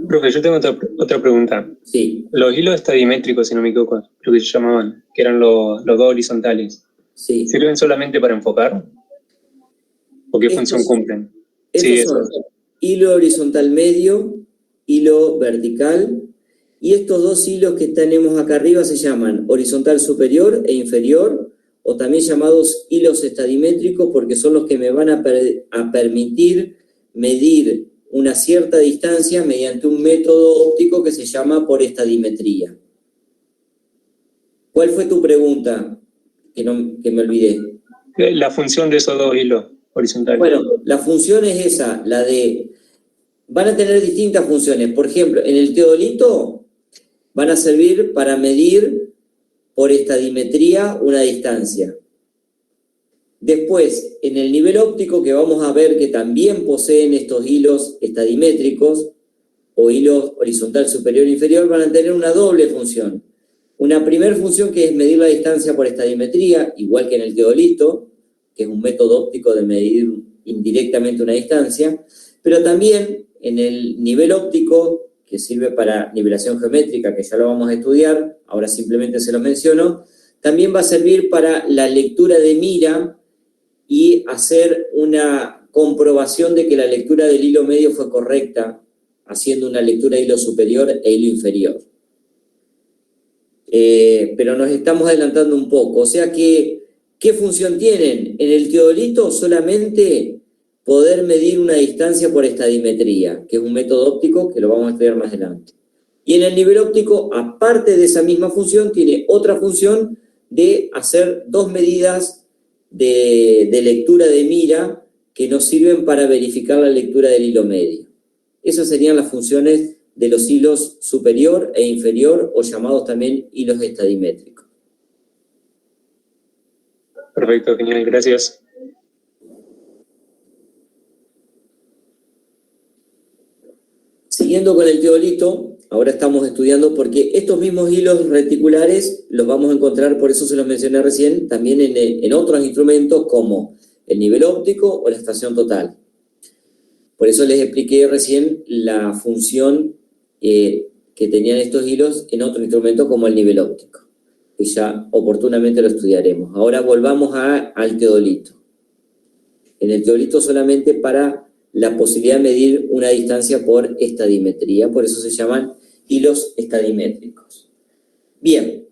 Profe, yo tengo otra pregunta. Sí. Los hilos estadimétricos, si no me equivoco, lo que se llamaban, que eran los dos horizontales, Sí. ¿sirven solamente para enfocar? ¿O qué función cumplen? Sí, Son hilo horizontal medio, hilo vertical, y estos dos hilos que tenemos acá arriba se llaman horizontal superior e inferior, o también llamados hilos estadimétricos porque son los que me van a permitir medir una cierta distancia mediante un método óptico que se llama por estadimetría. ¿Cuál fue tu pregunta? Que me olvidé. La función de esos dos hilos horizontales. Bueno, la función es esa, la de... Van a tener distintas funciones. Por ejemplo, en el teodolito van a servir para medir por estadimetría una distancia. Después, en el nivel óptico, que vamos a ver que también poseen estos hilos estadimétricos, o hilos horizontal superior e inferior, van a tener una doble función. Una primera función que es medir la distancia por estadimetría, igual que en el teodolito, que es un método óptico de medir indirectamente una distancia, pero también en el nivel óptico, que sirve para nivelación geométrica, que ya lo vamos a estudiar, ahora simplemente se los menciono, también va a servir para la lectura de mira y hacer una comprobación de que la lectura del hilo medio fue correcta, haciendo una lectura de hilo superior e hilo inferior. Pero nos estamos adelantando un poco, o sea que, ¿qué función tienen? En el teodolito solamente poder medir una distancia por estadimetría, que es un método óptico que lo vamos a estudiar más adelante. Y en el nivel óptico, aparte de esa misma función, tiene otra función de hacer dos medidas de lectura de mira que nos sirven para verificar la lectura del hilo medio. Esas serían las funciones de los hilos superior e inferior, o llamados también hilos estadimétricos. Perfecto, genial, gracias. Siguiendo con el teodolito, ahora estamos estudiando porque estos mismos hilos reticulares los vamos a encontrar, por eso se los mencioné recién, también en otros instrumentos como el nivel óptico o la estación total. Por eso les expliqué recién la función que tenían estos hilos en otro instrumento como el nivel óptico, que ya oportunamente lo estudiaremos. Ahora volvamos al teodolito. En el teodolito solamente para la posibilidad de medir una distancia por estadimetría, por eso se llaman hilos estadimétricos. Bien,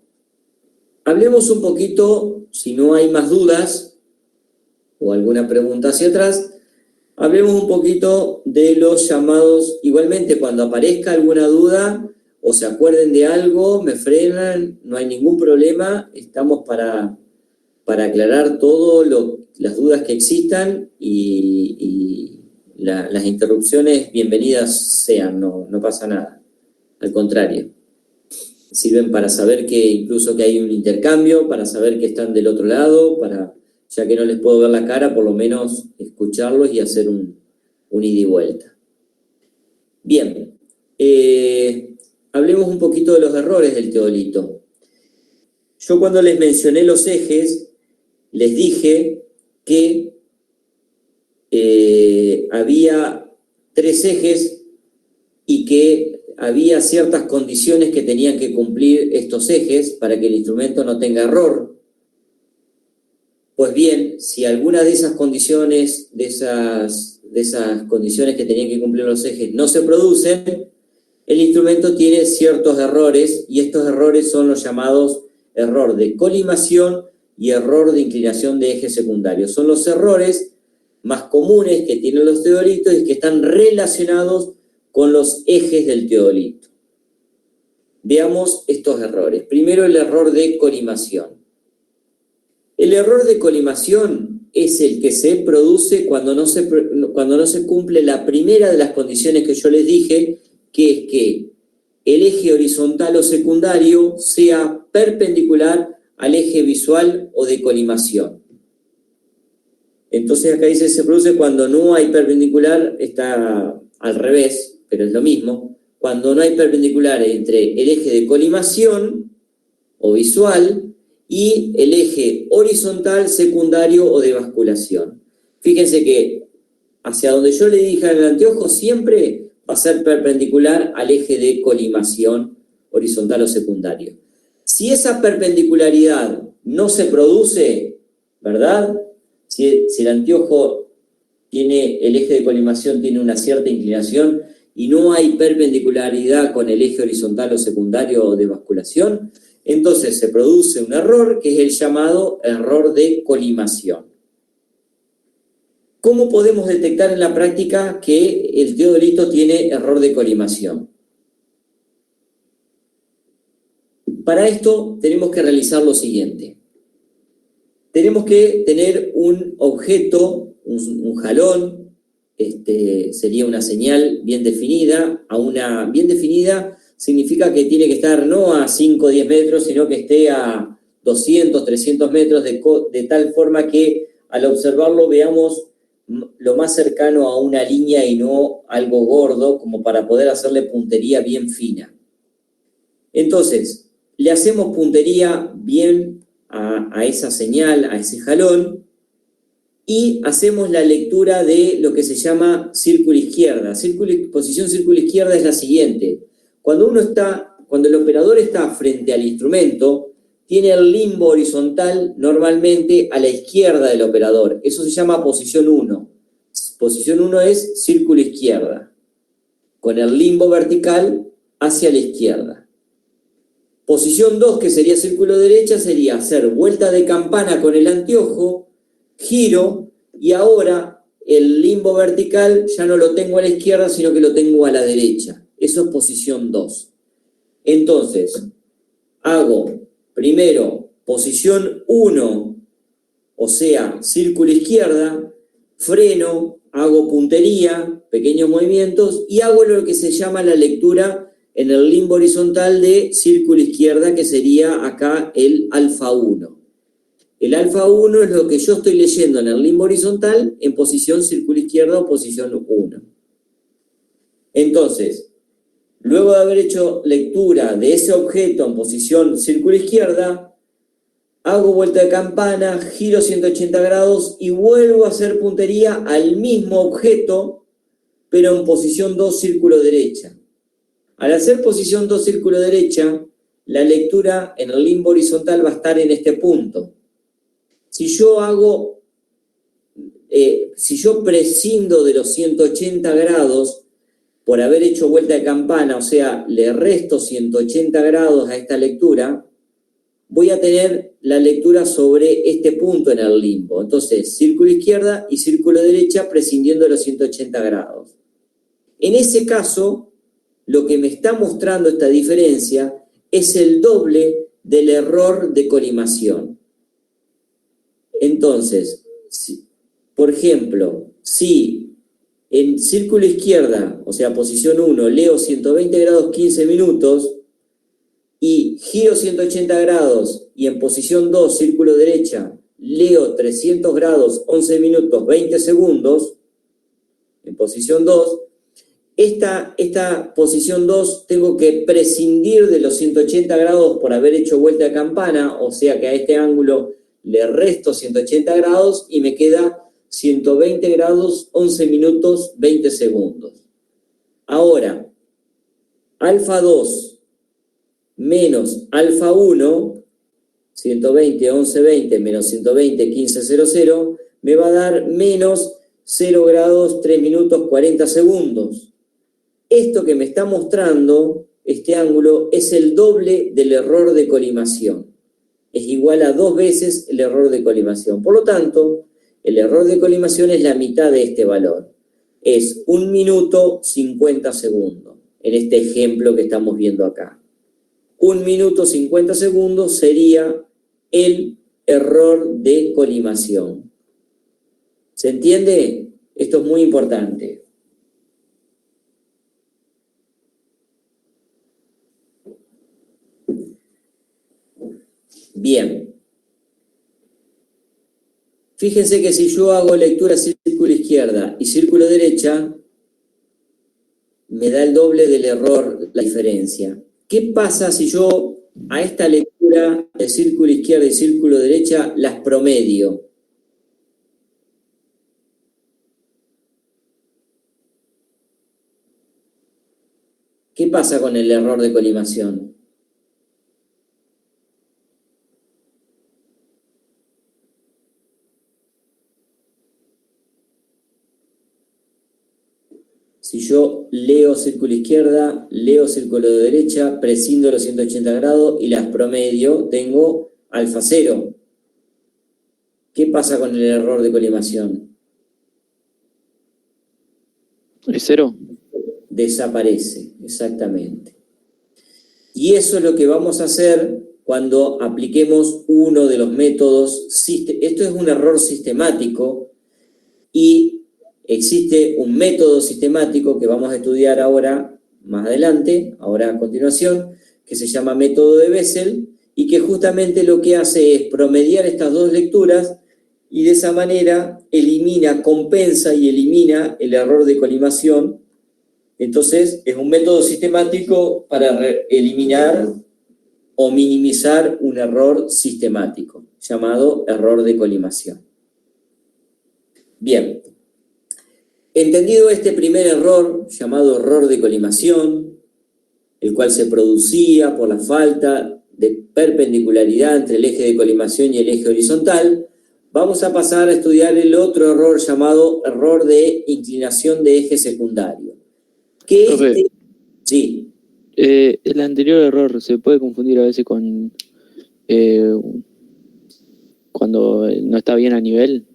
hablemos un poquito, si no hay más dudas o alguna pregunta hacia atrás, hablemos un poquito de los llamados, igualmente cuando aparezca alguna duda o se acuerden de algo, me frenan, no hay ningún problema, estamos para aclarar todas las dudas que existan y las interrupciones bienvenidas sean, no pasa nada, al contrario. Sirven para saber que incluso que hay un intercambio, para saber que están del otro lado, ya que no les puedo ver la cara, por lo menos escucharlos y hacer un ida y vuelta. Bien, hablemos un poquito de los errores del teodolito. Yo cuando les mencioné los ejes, les dije que había 3 ejes y que había ciertas condiciones que tenían que cumplir estos ejes para que el instrumento no tenga error. Pues bien, si alguna de esas condiciones, de esas condiciones que tenían que cumplir los ejes no se producen, el instrumento tiene ciertos errores, y estos errores son los llamados error de colimación y error de inclinación de eje secundario. Son los errores más comunes que tienen los teodolitos y que están relacionados con los ejes del teodolito. Veamos estos errores. Primero, el error de colimación. El error de colimación es el que se produce cuando no se cumple la primera de las condiciones que yo les dije, que es que el eje horizontal o secundario sea perpendicular al eje visual o de colimación. Entonces acá dice, se produce cuando no hay perpendicular, está al revés, pero es lo mismo. Cuando no hay perpendicular entre el eje de colimación o visual y el eje horizontal, secundario o de basculación. Fíjense que hacia donde yo le dije al anteojo siempre va a ser perpendicular al eje de colimación horizontal o secundario. Si esa perpendicularidad no se produce, ¿verdad? Si el anteojo tiene, el eje de colimación tiene una cierta inclinación y no hay perpendicularidad con el eje horizontal o secundario o de basculación, entonces se produce un error que es el llamado error de colimación. ¿Cómo podemos detectar en la práctica que el teodolito tiene error de colimación? Para esto tenemos que realizar lo siguiente. Tenemos que tener un objeto, un jalón, sería una señal bien definida. Bien definida significa que tiene que estar no a 5 o 10 metros, sino que esté a 200, 300 metros, de tal forma que al observarlo veamos lo más cercano a una línea y no algo gordo, como para poder hacerle puntería bien fina. Entonces, le hacemos puntería bien a esa señal, a ese jalón, y hacemos la lectura de lo que se llama círculo izquierda. Posición círculo izquierda es la siguiente. Cuando el operador está frente al instrumento, tiene el limbo horizontal normalmente a la izquierda del operador. Eso se llama posición 1. Posición 1 es círculo izquierda, con el limbo vertical hacia la izquierda. Posición 2, que sería círculo derecha, sería hacer vuelta de campana con el anteojo, giro, y ahora el limbo vertical ya no lo tengo a la izquierda, sino que lo tengo a la derecha. Eso es posición 2. Entonces, hago primero posición 1, o sea, círculo izquierda, freno, hago puntería, pequeños movimientos, y hago lo que se llama la lectura en el limbo horizontal de círculo izquierda, que sería acá el alfa 1. El alfa 1 es lo que yo estoy leyendo en el limbo horizontal en posición círculo izquierda o posición 1. Entonces, luego de haber hecho lectura de ese objeto en posición círculo izquierda, hago vuelta de campana, giro 180 grados y vuelvo a hacer puntería al mismo objeto, pero en posición 2 círculo derecha. Al hacer posición 2 círculo derecha, la lectura en el limbo horizontal va a estar en este punto. Si yo prescindo de los 180 grados por haber hecho vuelta de campana, o sea, le resto 180 grados a esta lectura, voy a tener la lectura sobre este punto en el limbo. Entonces, círculo izquierda y círculo derecha prescindiendo de los 180 grados. En ese caso, lo que me está mostrando esta diferencia es el doble del error de colimación. Entonces, por ejemplo, si en círculo izquierda, o sea, posición 1, leo 120 grados 15 minutos y giro 180 grados y en posición 2, círculo derecha, leo 300 grados 11 minutos 20 segundos, en posición 2, Esta posición 2 tengo que prescindir de los 180 grados por haber hecho vuelta de campana, o sea que a este ángulo le resto 180 grados y me queda 120 grados, 11 minutos, 20 segundos. Ahora, alfa 2 menos alfa 1, 120, 11, 20, menos 120, 15, 00, me va a dar menos 0 grados, 3 minutos, 40 segundos. Esto que me está mostrando, este ángulo, es el doble del error de colimación. Es igual a 2 veces el error de colimación. Por lo tanto, el error de colimación es la mitad de este valor. Es 1 minuto 50 segundos, en este ejemplo que estamos viendo acá. 1 minuto 50 segundos sería el error de colimación. ¿Se entiende? Esto es muy importante. Bien. Fíjense que si yo hago lectura círculo izquierda y círculo derecha, me da el doble del error, la diferencia. ¿Qué pasa si yo a esta lectura de círculo izquierda y círculo derecha las promedio? ¿Qué pasa con el error de colimación? Si yo leo círculo izquierda, leo círculo de derecha, prescindo los 180 grados y las promedio, tengo alfa 0. ¿Qué pasa con el error de colimación? ¿Es 0? Desaparece, exactamente. Y eso es lo que vamos a hacer cuando apliquemos uno de los métodos. Esto es un error sistemático y existe un método sistemático que vamos a estudiar ahora, más adelante, ahora a continuación, que se llama método de Bessel, y que justamente lo que hace es promediar estas dos lecturas y de esa manera compensa y elimina el error de colimación. Entonces, es un método sistemático para eliminar o minimizar un error sistemático, llamado error de colimación. Bien. Entendido este primer error, llamado error de colimación, el cual se producía por la falta de perpendicularidad entre el eje de colimación y el eje horizontal, vamos a pasar a estudiar el otro error llamado error de inclinación de eje secundario. Profe, sí. El anterior error se puede confundir a veces con cuando no está bien a nivel.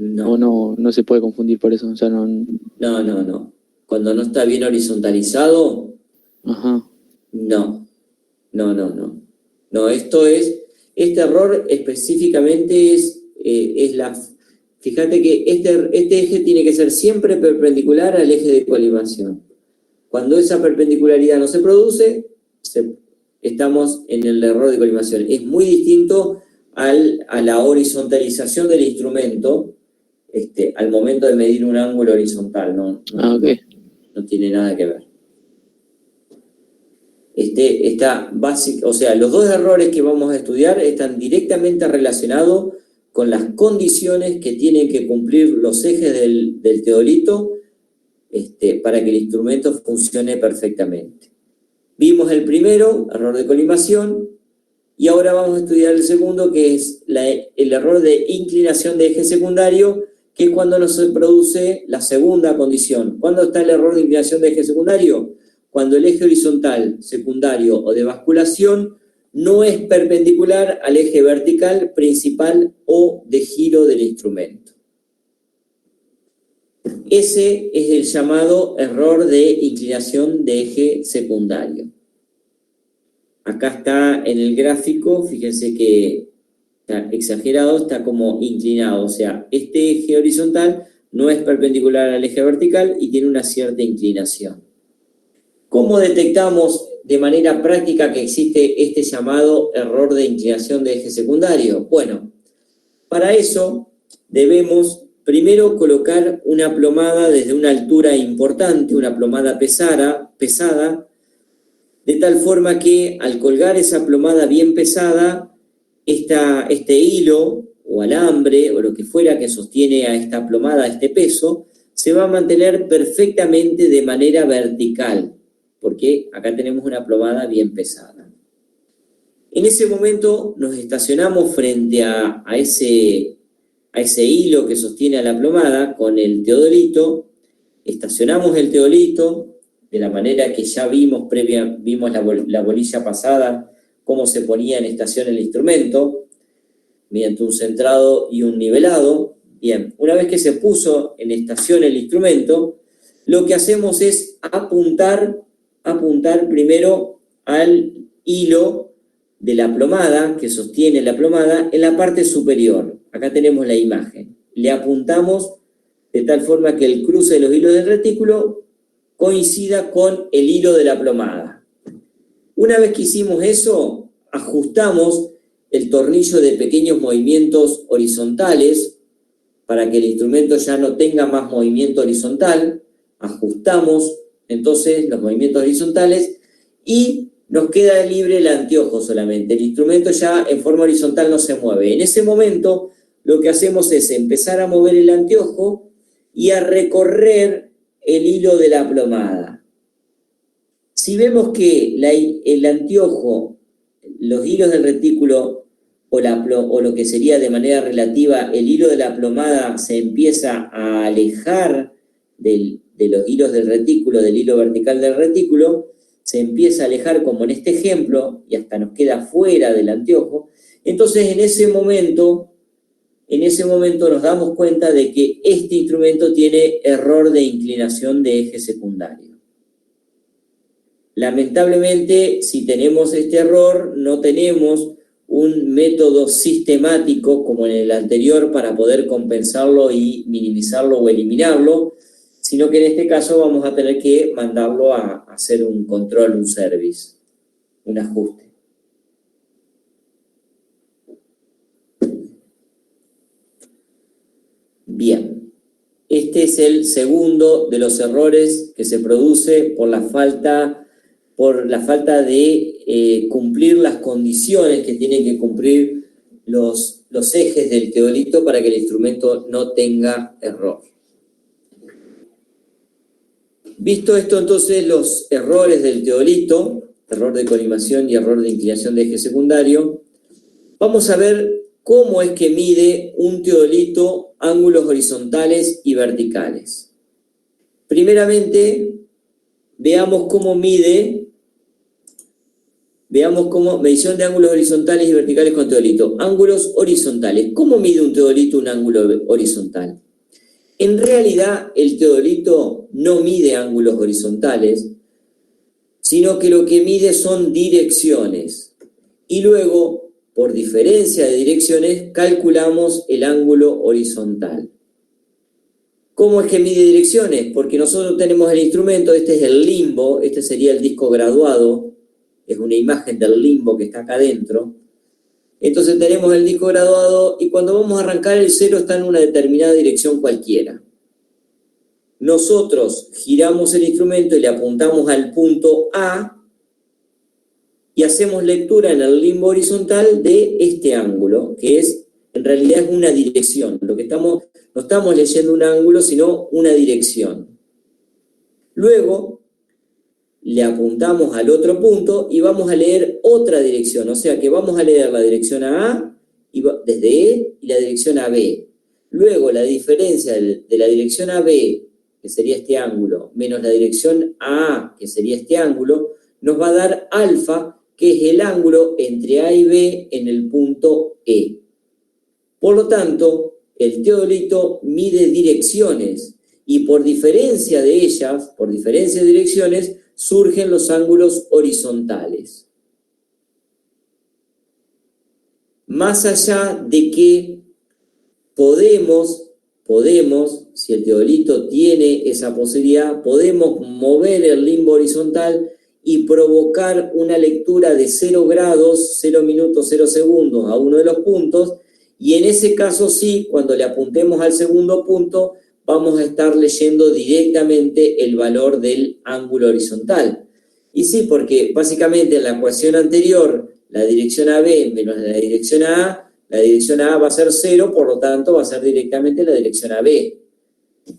No. ¿O no se puede confundir por eso? O sea, no. Cuando no está bien horizontalizado, Ajá. no. No, este error específicamente es la... Fíjate que este eje tiene que ser siempre perpendicular al eje de colimación. Cuando esa perpendicularidad no se produce, estamos en el error de colimación. Es muy distinto a la horizontalización del instrumento, al momento de medir un ángulo horizontal, ¿no? Okay. No tiene nada que ver. Está básico, o sea, los dos errores que vamos a estudiar están directamente relacionados con las condiciones que tienen que cumplir los ejes del teodolito para que el instrumento funcione perfectamente. Vimos el primero, error de colimación, y ahora vamos a estudiar el segundo, que es el error de inclinación de eje secundario, que es cuando no se produce la segunda condición. ¿Cuándo está el error de inclinación de eje secundario? Cuando el eje horizontal, secundario o de basculación no es perpendicular al eje vertical, principal o de giro del instrumento. Ese es el llamado error de inclinación de eje secundario. Acá está en el gráfico, fíjense que está exagerado, está como inclinado, o sea, este eje horizontal no es perpendicular al eje vertical y tiene una cierta inclinación. ¿Cómo detectamos de manera práctica que existe este llamado error de inclinación de eje secundario? Bueno, para eso debemos primero colocar una plomada desde una altura importante, una plomada pesada, de tal forma que al colgar esa plomada bien pesada, este hilo o alambre o lo que fuera que sostiene a esta plomada, a este peso, se va a mantener perfectamente de manera vertical, porque acá tenemos una plomada bien pesada. En ese momento nos estacionamos frente a ese hilo que sostiene a la plomada con el teodolito, estacionamos el teodolito de la manera que ya vimos la bolilla pasada, cómo se ponía en estación el instrumento, mediante un centrado y un nivelado. Bien, una vez que se puso en estación el instrumento, lo que hacemos es apuntar primero al hilo de la plomada, que sostiene la plomada, en la parte superior. Acá tenemos la imagen. Le apuntamos de tal forma que el cruce de los hilos del retículo coincida con el hilo de la plomada. Una vez que hicimos eso, ajustamos el tornillo de pequeños movimientos horizontales para que el instrumento ya no tenga más movimiento horizontal. Ajustamos entonces los movimientos horizontales y nos queda libre el anteojo solamente. El instrumento ya en forma horizontal no se mueve. En ese momento lo que hacemos es empezar a mover el anteojo y a recorrer el hilo de la plomada. Si vemos que el anteojo, los hilos del retículo o lo que sería de manera relativa el hilo de la plomada se empieza a alejar de los hilos del retículo, del hilo vertical del retículo, se empieza a alejar como en este ejemplo y hasta nos queda fuera del anteojo, entonces en ese momento nos damos cuenta de que este instrumento tiene error de inclinación de eje secundario. Lamentablemente, si tenemos este error, no tenemos un método sistemático como en el anterior para poder compensarlo y minimizarlo o eliminarlo, sino que en este caso vamos a tener que mandarlo a hacer un control, un service, un ajuste. Bien, este es el segundo de los errores que se produce por la falta de cumplir las condiciones que tienen que cumplir los ejes del teodolito para que el instrumento no tenga error. Visto esto, entonces, los errores del teodolito, error de colimación y error de inclinación de eje secundario, vamos a ver cómo es que mide un teodolito ángulos horizontales y verticales. Primeramente, veamos cómo medición de ángulos horizontales y verticales con teodolito. Ángulos horizontales. ¿Cómo mide un teodolito un ángulo horizontal? En realidad, el teodolito no mide ángulos horizontales, sino que lo que mide son direcciones. Y luego, por diferencia de direcciones, calculamos el ángulo horizontal. ¿Cómo es que mide direcciones? Porque nosotros tenemos el instrumento, este es el limbo, este sería el disco graduado, es una imagen del limbo que está acá adentro. Entonces tenemos el disco graduado y cuando vamos a arrancar el cero está en una determinada dirección cualquiera. Nosotros giramos el instrumento y le apuntamos al punto A y hacemos lectura en el limbo horizontal de este ángulo, que en realidad es una dirección. No estamos leyendo un ángulo, sino una dirección. Luego le apuntamos al otro punto y vamos a leer otra dirección, o sea que vamos a leer la dirección A desde E y la dirección a B. Luego la diferencia de la dirección a B, que sería este ángulo, menos la dirección a A, que sería este ángulo, nos va a dar alfa, que es el ángulo entre A y B en el punto E. Por lo tanto, el teodolito mide direcciones y por diferencia de ellas, por diferencia de direcciones, surgen los ángulos horizontales. Más allá de que podemos, si el teodolito tiene esa posibilidad, podemos mover el limbo horizontal y provocar una lectura de 0 grados, 0 minutos, 0 segundos a uno de los puntos Y en ese caso sí, cuando le apuntemos al segundo punto, vamos a estar leyendo directamente el valor del ángulo horizontal. Y sí, porque básicamente en la ecuación anterior, la dirección AB menos la dirección A va a ser 0, por lo tanto va a ser directamente la dirección AB.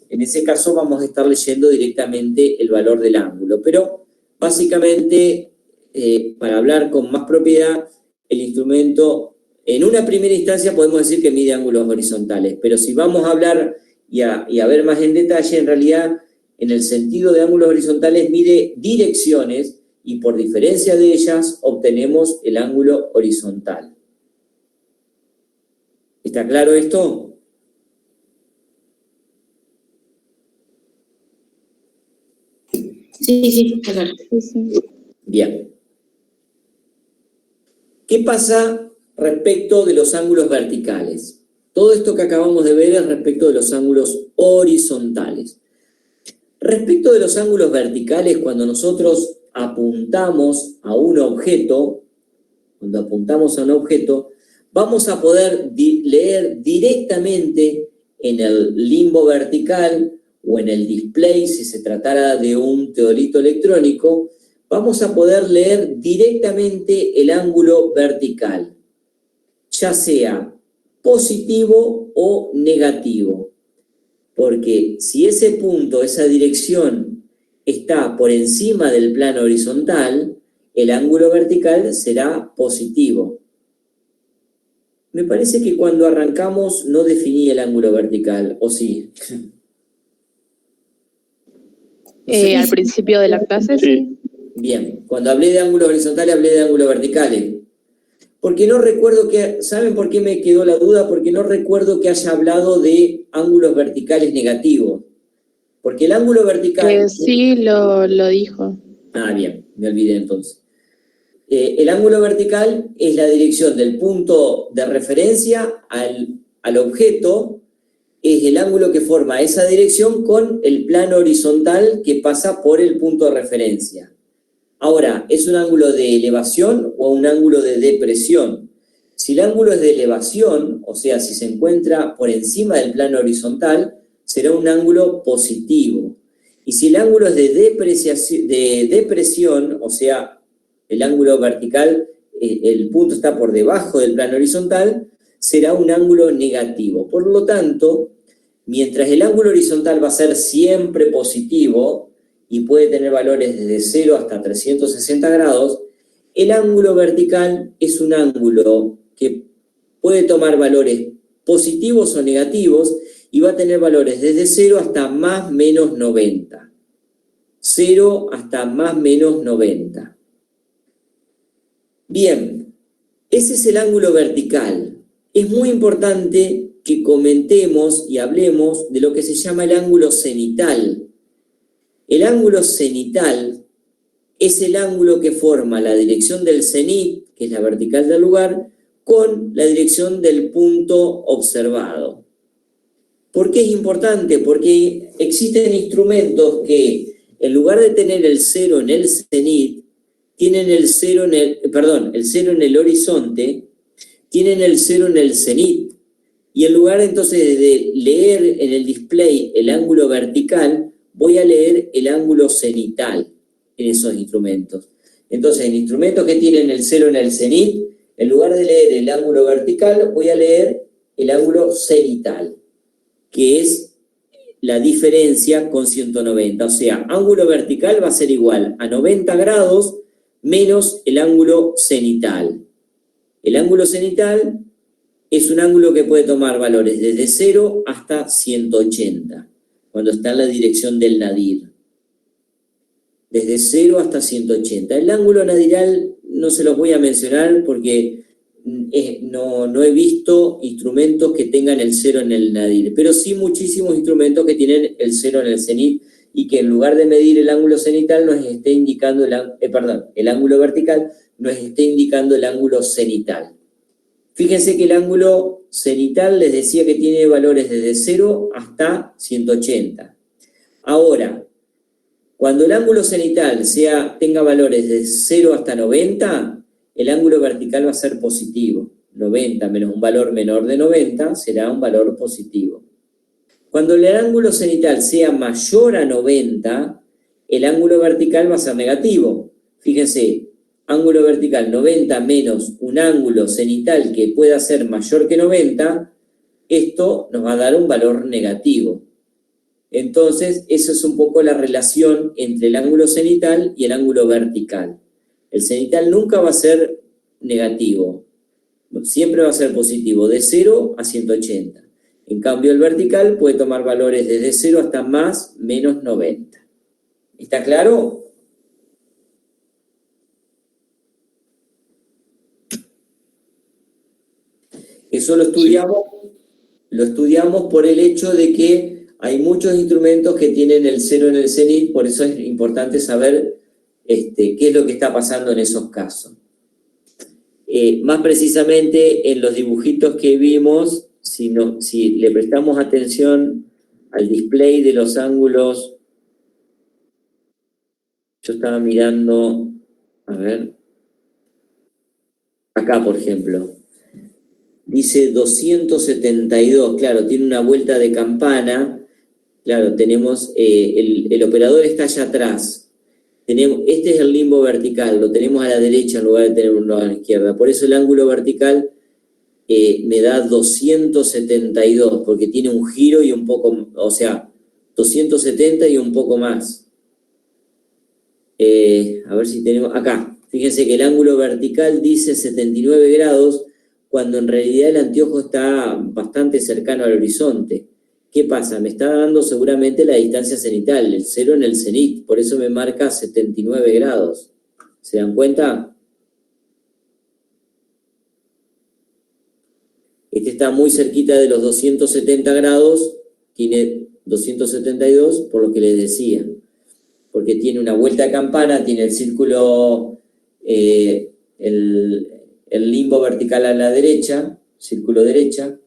En ese caso vamos a estar leyendo directamente el valor del ángulo. Pero básicamente, para hablar con más propiedad, el instrumento, en una primera instancia podemos decir que mide ángulos horizontales, pero si vamos a hablar y a ver más en detalle, en realidad, en el sentido de ángulos horizontales, mide direcciones y por diferencia de ellas obtenemos el ángulo horizontal. ¿Está claro esto? Sí, está claro. Sí, sí. Bien. ¿Qué pasa respecto de los ángulos verticales? Todo esto que acabamos de ver es respecto de los ángulos horizontales. Respecto de los ángulos verticales, cuando nosotros apuntamos a un objeto, vamos a poder leer directamente en el limbo vertical o en el display, si se tratara de un teodolito electrónico, vamos a poder leer directamente el ángulo vertical, ya sea positivo o negativo. Porque si ese punto, esa dirección, está por encima del plano horizontal, el ángulo vertical será positivo. Me parece que cuando arrancamos no definí el ángulo vertical, ¿o sí? Al principio de la clase, sí. Bien, cuando hablé de ángulos horizontales, hablé de ángulos verticales. Porque no recuerdo que, ¿saben por qué me quedó la duda? Porque no recuerdo que haya hablado de ángulos verticales negativos. Porque el ángulo vertical... Sí, lo dijo. Ah, bien, me olvidé entonces. El ángulo vertical es la dirección del punto de referencia al objeto, es el ángulo que forma esa dirección con el plano horizontal que pasa por el punto de referencia. Ahora, ¿es un ángulo de elevación o un ángulo de depresión? Si el ángulo es de elevación, o sea, si se encuentra por encima del plano horizontal, será un ángulo positivo. Y si el ángulo es de depresión, o sea, el ángulo vertical, el punto está por debajo del plano horizontal, será un ángulo negativo. Por lo tanto, mientras el ángulo horizontal va a ser siempre positivo, y puede tener valores desde 0 hasta 360 grados, el ángulo vertical es un ángulo que puede tomar valores positivos o negativos y va a tener valores desde 0 hasta más menos 90. 0 hasta más menos 90. Bien, ese es el ángulo vertical. Es muy importante que comentemos y hablemos de lo que se llama el ángulo cenital. El ángulo cenital es el ángulo que forma la dirección del cenit, que es la vertical del lugar, con la dirección del punto observado. ¿Por qué es importante? Porque existen instrumentos que, en lugar de tener el 0 en el cenit, tienen el 0 en el horizonte, tienen el 0 en el cenit. Y en lugar entonces de leer en el display el ángulo vertical, voy a leer el ángulo cenital en esos instrumentos. Entonces, en instrumentos que tienen el 0 en el cenit, en lugar de leer el ángulo vertical, voy a leer el ángulo cenital, que es la diferencia con 190. O sea, ángulo vertical va a ser igual a 90 grados menos el ángulo cenital. El ángulo cenital es un ángulo que puede tomar valores desde 0 hasta 180. Cuando está en la dirección del nadir. Desde 0 hasta 180. El ángulo nadiral no se los voy a mencionar porque no he visto instrumentos que tengan el 0 en el nadir, pero sí muchísimos instrumentos que tienen el 0 en el cenit y que en lugar de medir el ángulo cenital nos esté indicando el ángulo vertical nos esté indicando el ángulo cenital. Fíjense que el ángulo cenital les decía que tiene valores desde 0 hasta 180. Ahora, cuando el ángulo cenital tenga valores de 0 hasta 90, el ángulo vertical va a ser positivo. 90 menos un valor menor de 90 será un valor positivo. Cuando el ángulo cenital sea mayor a 90, el ángulo vertical va a ser negativo. Fíjense, ángulo vertical 90 menos un ángulo cenital que pueda ser mayor que 90, esto nos va a dar un valor negativo. Entonces, esa es un poco la relación entre el ángulo cenital y el ángulo vertical. El cenital nunca va a ser negativo, siempre va a ser positivo, de 0 a 180. En cambio, el vertical puede tomar valores desde 0 hasta más menos 90. ¿Está claro? Eso lo estudiamos por el hecho de que hay muchos instrumentos que tienen el 0 en el cenit, por eso es importante saber qué es lo que está pasando en esos casos. Más precisamente en los dibujitos que vimos, si le prestamos atención al display de los ángulos, yo estaba mirando, a ver, acá por ejemplo, dice 272, claro, tiene una vuelta de campana, claro, tenemos, el operador está allá atrás. Este es el limbo vertical, lo tenemos a la derecha en lugar de tenerlo a la izquierda. Por eso el ángulo vertical me da 272, porque tiene un giro y un poco, o sea, 270 y un poco más. A ver si tenemos, acá, fíjense que el ángulo vertical dice 79 grados, cuando en realidad el anteojo está bastante cercano al horizonte. ¿Qué pasa? Me está dando seguramente la distancia cenital, el 0 en el cenit, por eso me marca 79 grados. ¿Se dan cuenta? Este está muy cerquita de los 270 grados, tiene 272, por lo que les decía. Porque tiene una vuelta de campana, tiene el círculo, el limbo vertical a la derecha, círculo derecha,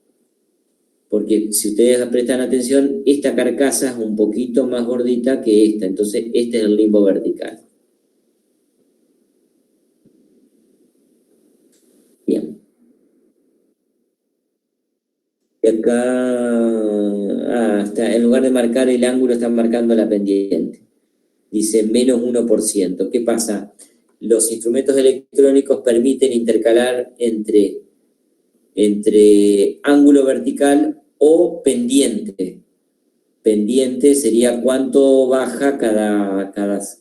porque si ustedes prestan atención, esta carcasa es un poquito más gordita que esta, entonces este es el limbo vertical. Bien. Y acá, está, en lugar de marcar el ángulo, están marcando la pendiente. Dice menos 1%. ¿Qué pasa? Los instrumentos electrónicos permiten intercalar entre ángulo vertical o pendiente. Pendiente sería cuánto baja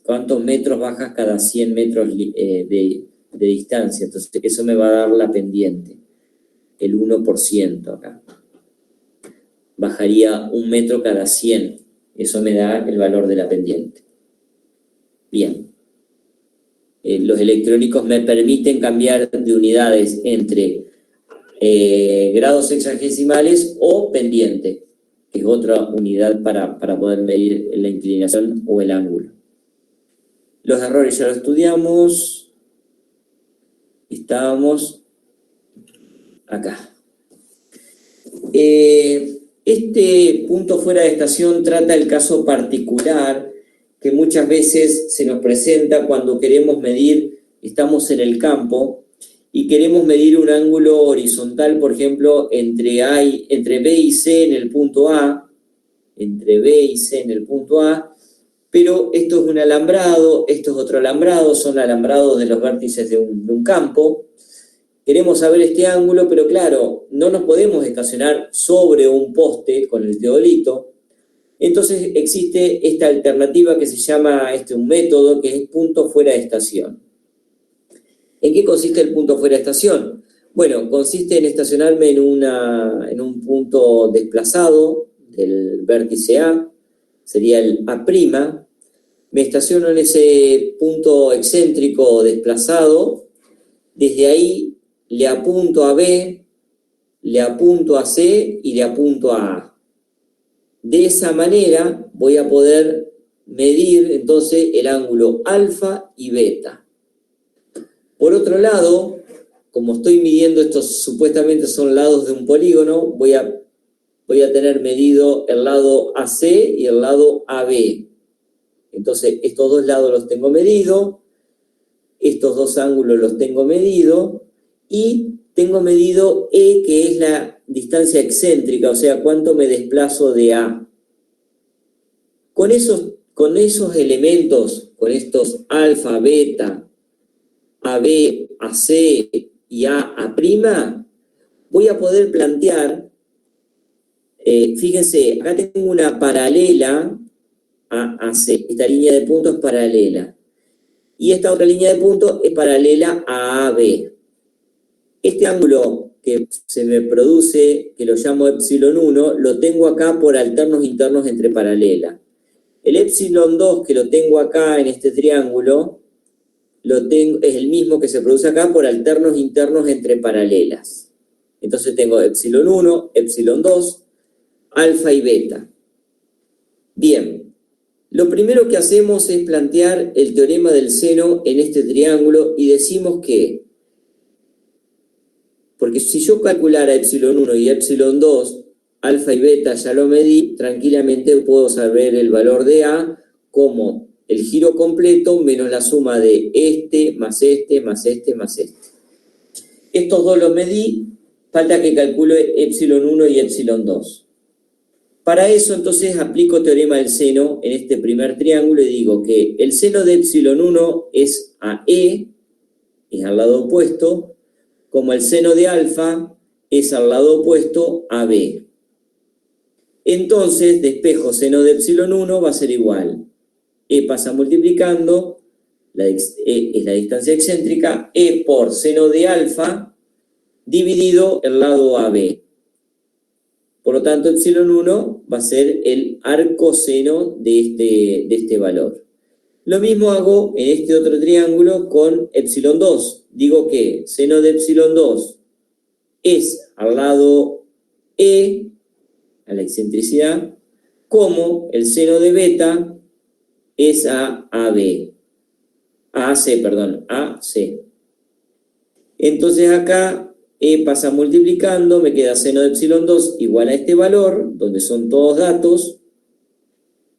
cuántos metros bajas cada 100 metros de distancia. Entonces eso me va a dar la pendiente, el 1% acá. Bajaría 1 metro cada 100. Eso me da el valor de la pendiente. Bien. Los electrónicos me permiten cambiar de unidades entre grados sexagesimales o pendiente, que es otra unidad para poder medir la inclinación o el ángulo. Los errores ya los estudiamos. Estábamos acá. Este punto fuera de estación trata el caso particular que muchas veces se nos presenta cuando queremos medir, estamos en el campo, y queremos medir un ángulo horizontal, por ejemplo, entre B y C en el punto A, pero esto es un alambrado, esto es otro alambrado, son alambrados de los vértices de un campo. Queremos saber este ángulo, pero claro, no nos podemos estacionar sobre un poste con el teodolito. Entonces existe esta alternativa que se llama, un método que es punto fuera de estación. ¿En qué consiste el punto fuera de estación? Bueno, consiste en estacionarme en un punto desplazado del vértice A, sería el A'. Me estaciono en ese punto excéntrico desplazado, desde ahí le apunto a B, le apunto a C y le apunto a A. De esa manera voy a poder medir entonces el ángulo alfa y beta. Por otro lado, como estoy midiendo estos supuestamente son lados de un polígono, voy a tener medido el lado AC y el lado AB. Entonces, estos dos lados los tengo medidos, estos dos ángulos los tengo medidos, y tengo medido E, que es la distancia excéntrica, o sea, cuánto me desplazo de A. Con esos elementos, con estos alfa, beta, AB, AC y A', voy a poder plantear, fíjense, acá tengo una paralela a AC, esta línea de puntos es paralela, y esta otra línea de puntos es paralela a AB. Este ángulo que se me produce, que lo llamo epsilon 1, lo tengo acá por alternos internos entre paralelas. El epsilon 2, que lo tengo acá en este triángulo, es el mismo que se produce acá por alternos internos entre paralelas. Entonces tengo epsilon 1, epsilon 2, alfa y beta. Bien, lo primero que hacemos es plantear el teorema del seno en este triángulo y decimos que, porque si yo calculara epsilon 1 y epsilon 2, alfa y beta ya lo medí, tranquilamente puedo saber el valor de A como el giro completo menos la suma de este, más este, más este, más este. Estos dos los medí, falta que calcule epsilon 1 y epsilon 2. Para eso entonces aplico teorema del seno en este primer triángulo y digo que el seno de epsilon 1 es a E, es al lado opuesto, como el seno de alfa es al lado opuesto a B. Entonces, despejo seno de epsilon 1 va a ser igual. E pasa multiplicando, E es la distancia excéntrica, E por seno de alfa dividido el lado AB. Por lo tanto, epsilon 1 va a ser el arcoseno de este valor. Lo mismo hago en este otro triángulo con epsilon 2. Digo que seno de epsilon 2 es al lado E, a la excentricidad, como el seno de beta es a AC. Entonces acá E pasa multiplicando, me queda seno de epsilon 2 igual a este valor, donde son todos datos.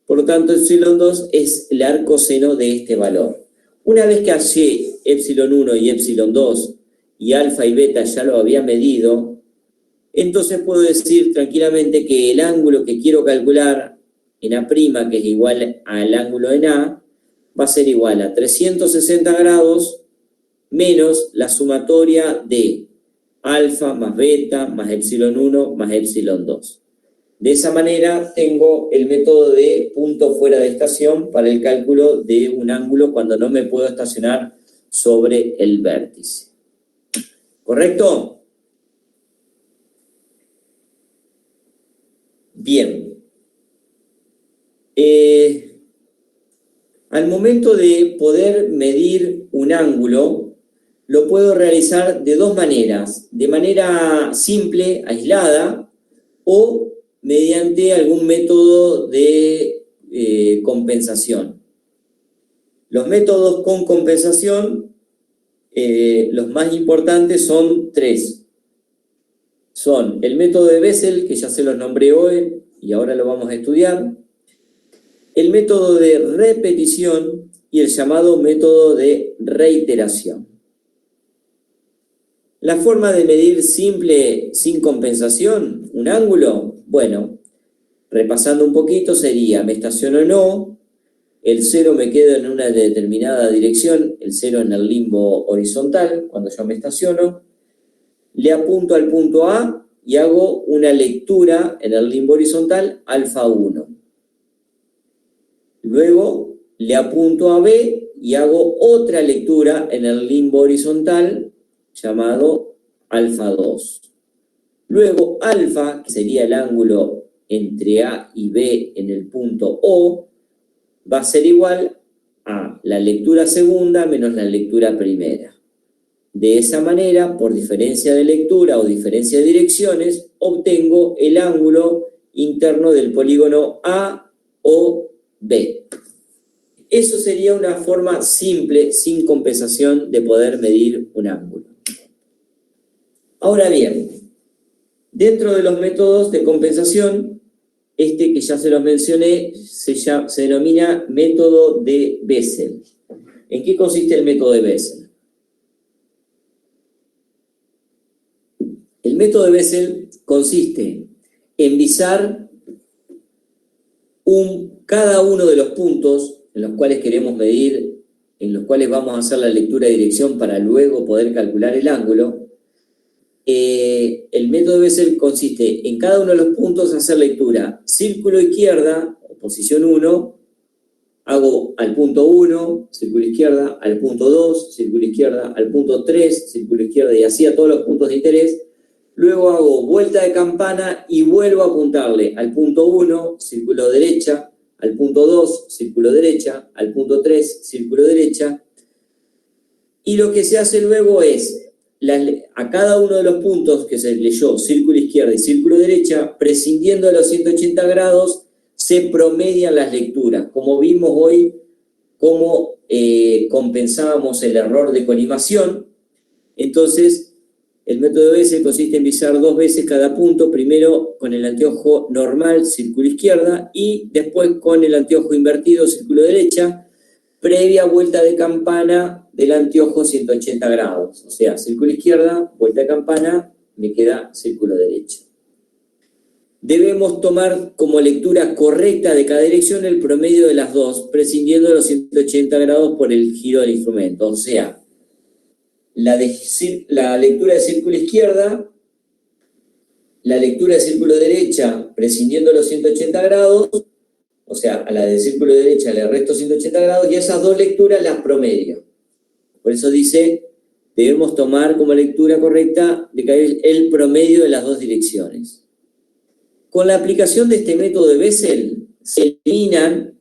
Por lo tanto, epsilon 2 es el arcoseno de este valor. Una vez que hallé epsilon 1 y epsilon 2 y alfa y beta ya lo había medido, entonces puedo decir tranquilamente que el ángulo que quiero calcular en A', que es igual al ángulo en A, va a ser igual a 360 grados menos la sumatoria de alfa más beta más epsilon 1 más epsilon 2. De esa manera tengo el método de punto fuera de estación para el cálculo de un ángulo cuando no me puedo estacionar sobre el vértice. ¿Correcto? Bien. Al momento de poder medir un ángulo, lo puedo realizar de dos maneras. De manera simple, aislada, o mediante algún método de compensación. Los métodos con compensación, los más importantes son tres. Son el método de Bessel, que ya se los nombré hoy y ahora lo vamos a estudiar, el método de repetición y el llamado método de reiteración. La forma de medir simple sin compensación, un ángulo, bueno, repasando un poquito sería, me estaciono en O, el cero me queda en una determinada dirección, el cero en el limbo horizontal, cuando yo me estaciono, le apunto al punto A y hago una lectura en el limbo horizontal alfa 1. Luego le apunto a B y hago otra lectura en el limbo horizontal llamado alfa 2. Luego alfa, que sería el ángulo entre A y B en el punto O, va a ser igual a la lectura segunda menos la lectura primera. De esa manera, por diferencia de lectura o diferencia de direcciones, obtengo el ángulo interno del polígono A o B. Eso sería una forma simple, sin compensación, de poder medir un ángulo. Ahora bien, dentro de los métodos de compensación, este que ya se los mencioné, se denomina método de Bessel. ¿En qué consiste el método de Bessel? método de Bessel consiste en visar cada uno de los puntos en los cuales queremos medir, en los cuales vamos a hacer la lectura de dirección para luego poder calcular el ángulo. El método de Bessel consiste en cada uno de los puntos hacer lectura círculo izquierda, o posición 1, hago al punto 1, círculo izquierda, al punto 2, círculo izquierda, al punto 3, círculo izquierda, y así a todos los puntos de interés. Luego hago vuelta de campana y vuelvo a apuntarle al punto 1, círculo derecha, al punto 2, círculo derecha, al punto 3, círculo derecha. Y lo que se hace luego es, a cada uno de los puntos que se leyó, círculo izquierda y círculo derecha, prescindiendo de los 180 grados, se promedian las lecturas. Como vimos hoy, cómo compensábamos el error de colimación. Entonces, el método de Bessel consiste en visar 2 veces cada punto, primero con el anteojo normal, círculo izquierda, y después con el anteojo invertido, círculo derecha, previa vuelta de campana del anteojo 180 grados. O sea, círculo izquierda, vuelta de campana, me queda círculo derecha. Debemos tomar como lectura correcta de cada dirección el promedio de las dos, prescindiendo de los 180 grados por el giro del instrumento. O sea, la lectura de círculo izquierda, la lectura de círculo derecha, prescindiendo de los 180 grados, o sea, a la de círculo derecha le resto 180 grados, y esas dos lecturas las promedio. Por eso dice, debemos tomar como lectura correcta el promedio de las dos direcciones. Con la aplicación de este método de Bessel, se eliminan,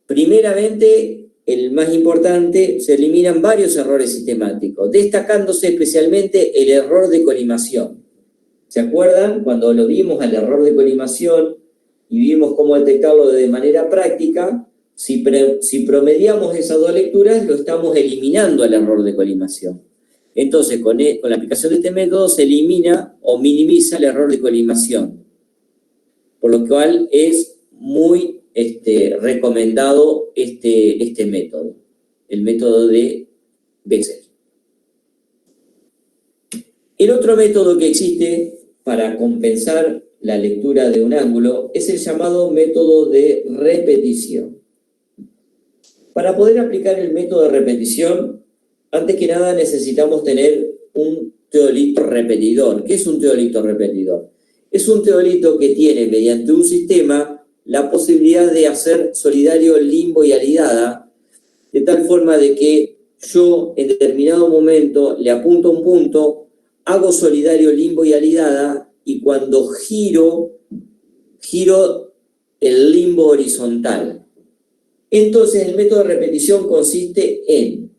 primeramente, el más importante, se eliminan varios errores sistemáticos, destacándose especialmente el error de colimación. ¿Se acuerdan? Cuando lo vimos al error de colimación y vimos cómo detectarlo de manera práctica, si promediamos esas dos lecturas, lo estamos eliminando al error de colimación. Entonces, con la aplicación de este método se elimina o minimiza el error de colimación, por lo cual es muy recomendado este método, el método de Bessel. El otro método que existe para compensar la lectura de un ángulo es el llamado método de repetición. Para poder aplicar el método de repetición, antes que nada necesitamos tener un teodolito repetidor. ¿Qué es un teodolito repetidor? Es un teodolito que tiene, mediante un sistema, la posibilidad de hacer solidario limbo y alidada, de tal forma de que yo en determinado momento le apunto un punto, hago solidario limbo y alidada, y cuando giro el limbo horizontal. Entonces el método de repetición consiste en,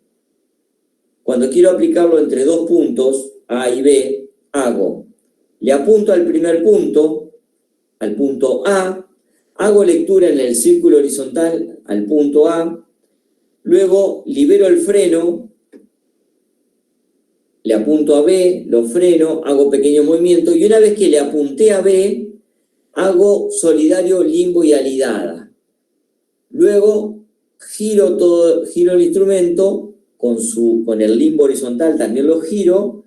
cuando quiero aplicarlo entre dos puntos, A y B, le apunto al primer punto, al punto A, hago lectura en el círculo horizontal al punto A, luego libero el freno, le apunto a B, lo freno, hago pequeños movimientos, y una vez que le apunté a B, hago solidario limbo y alidada. Luego giro el instrumento con el limbo horizontal, también lo giro,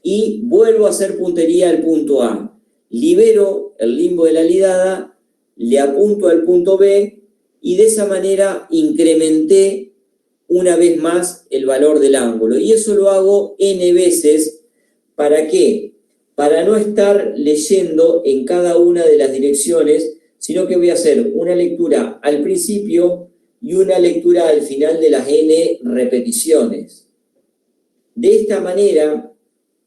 y vuelvo a hacer puntería al punto A. Libero el limbo de la alidada, le apunto al punto B, y de esa manera incrementé una vez más el valor del ángulo. Y eso lo hago n veces. ¿Para qué? Para no estar leyendo en cada una de las direcciones, sino que voy a hacer una lectura al principio y una lectura al final de las n repeticiones. De esta manera,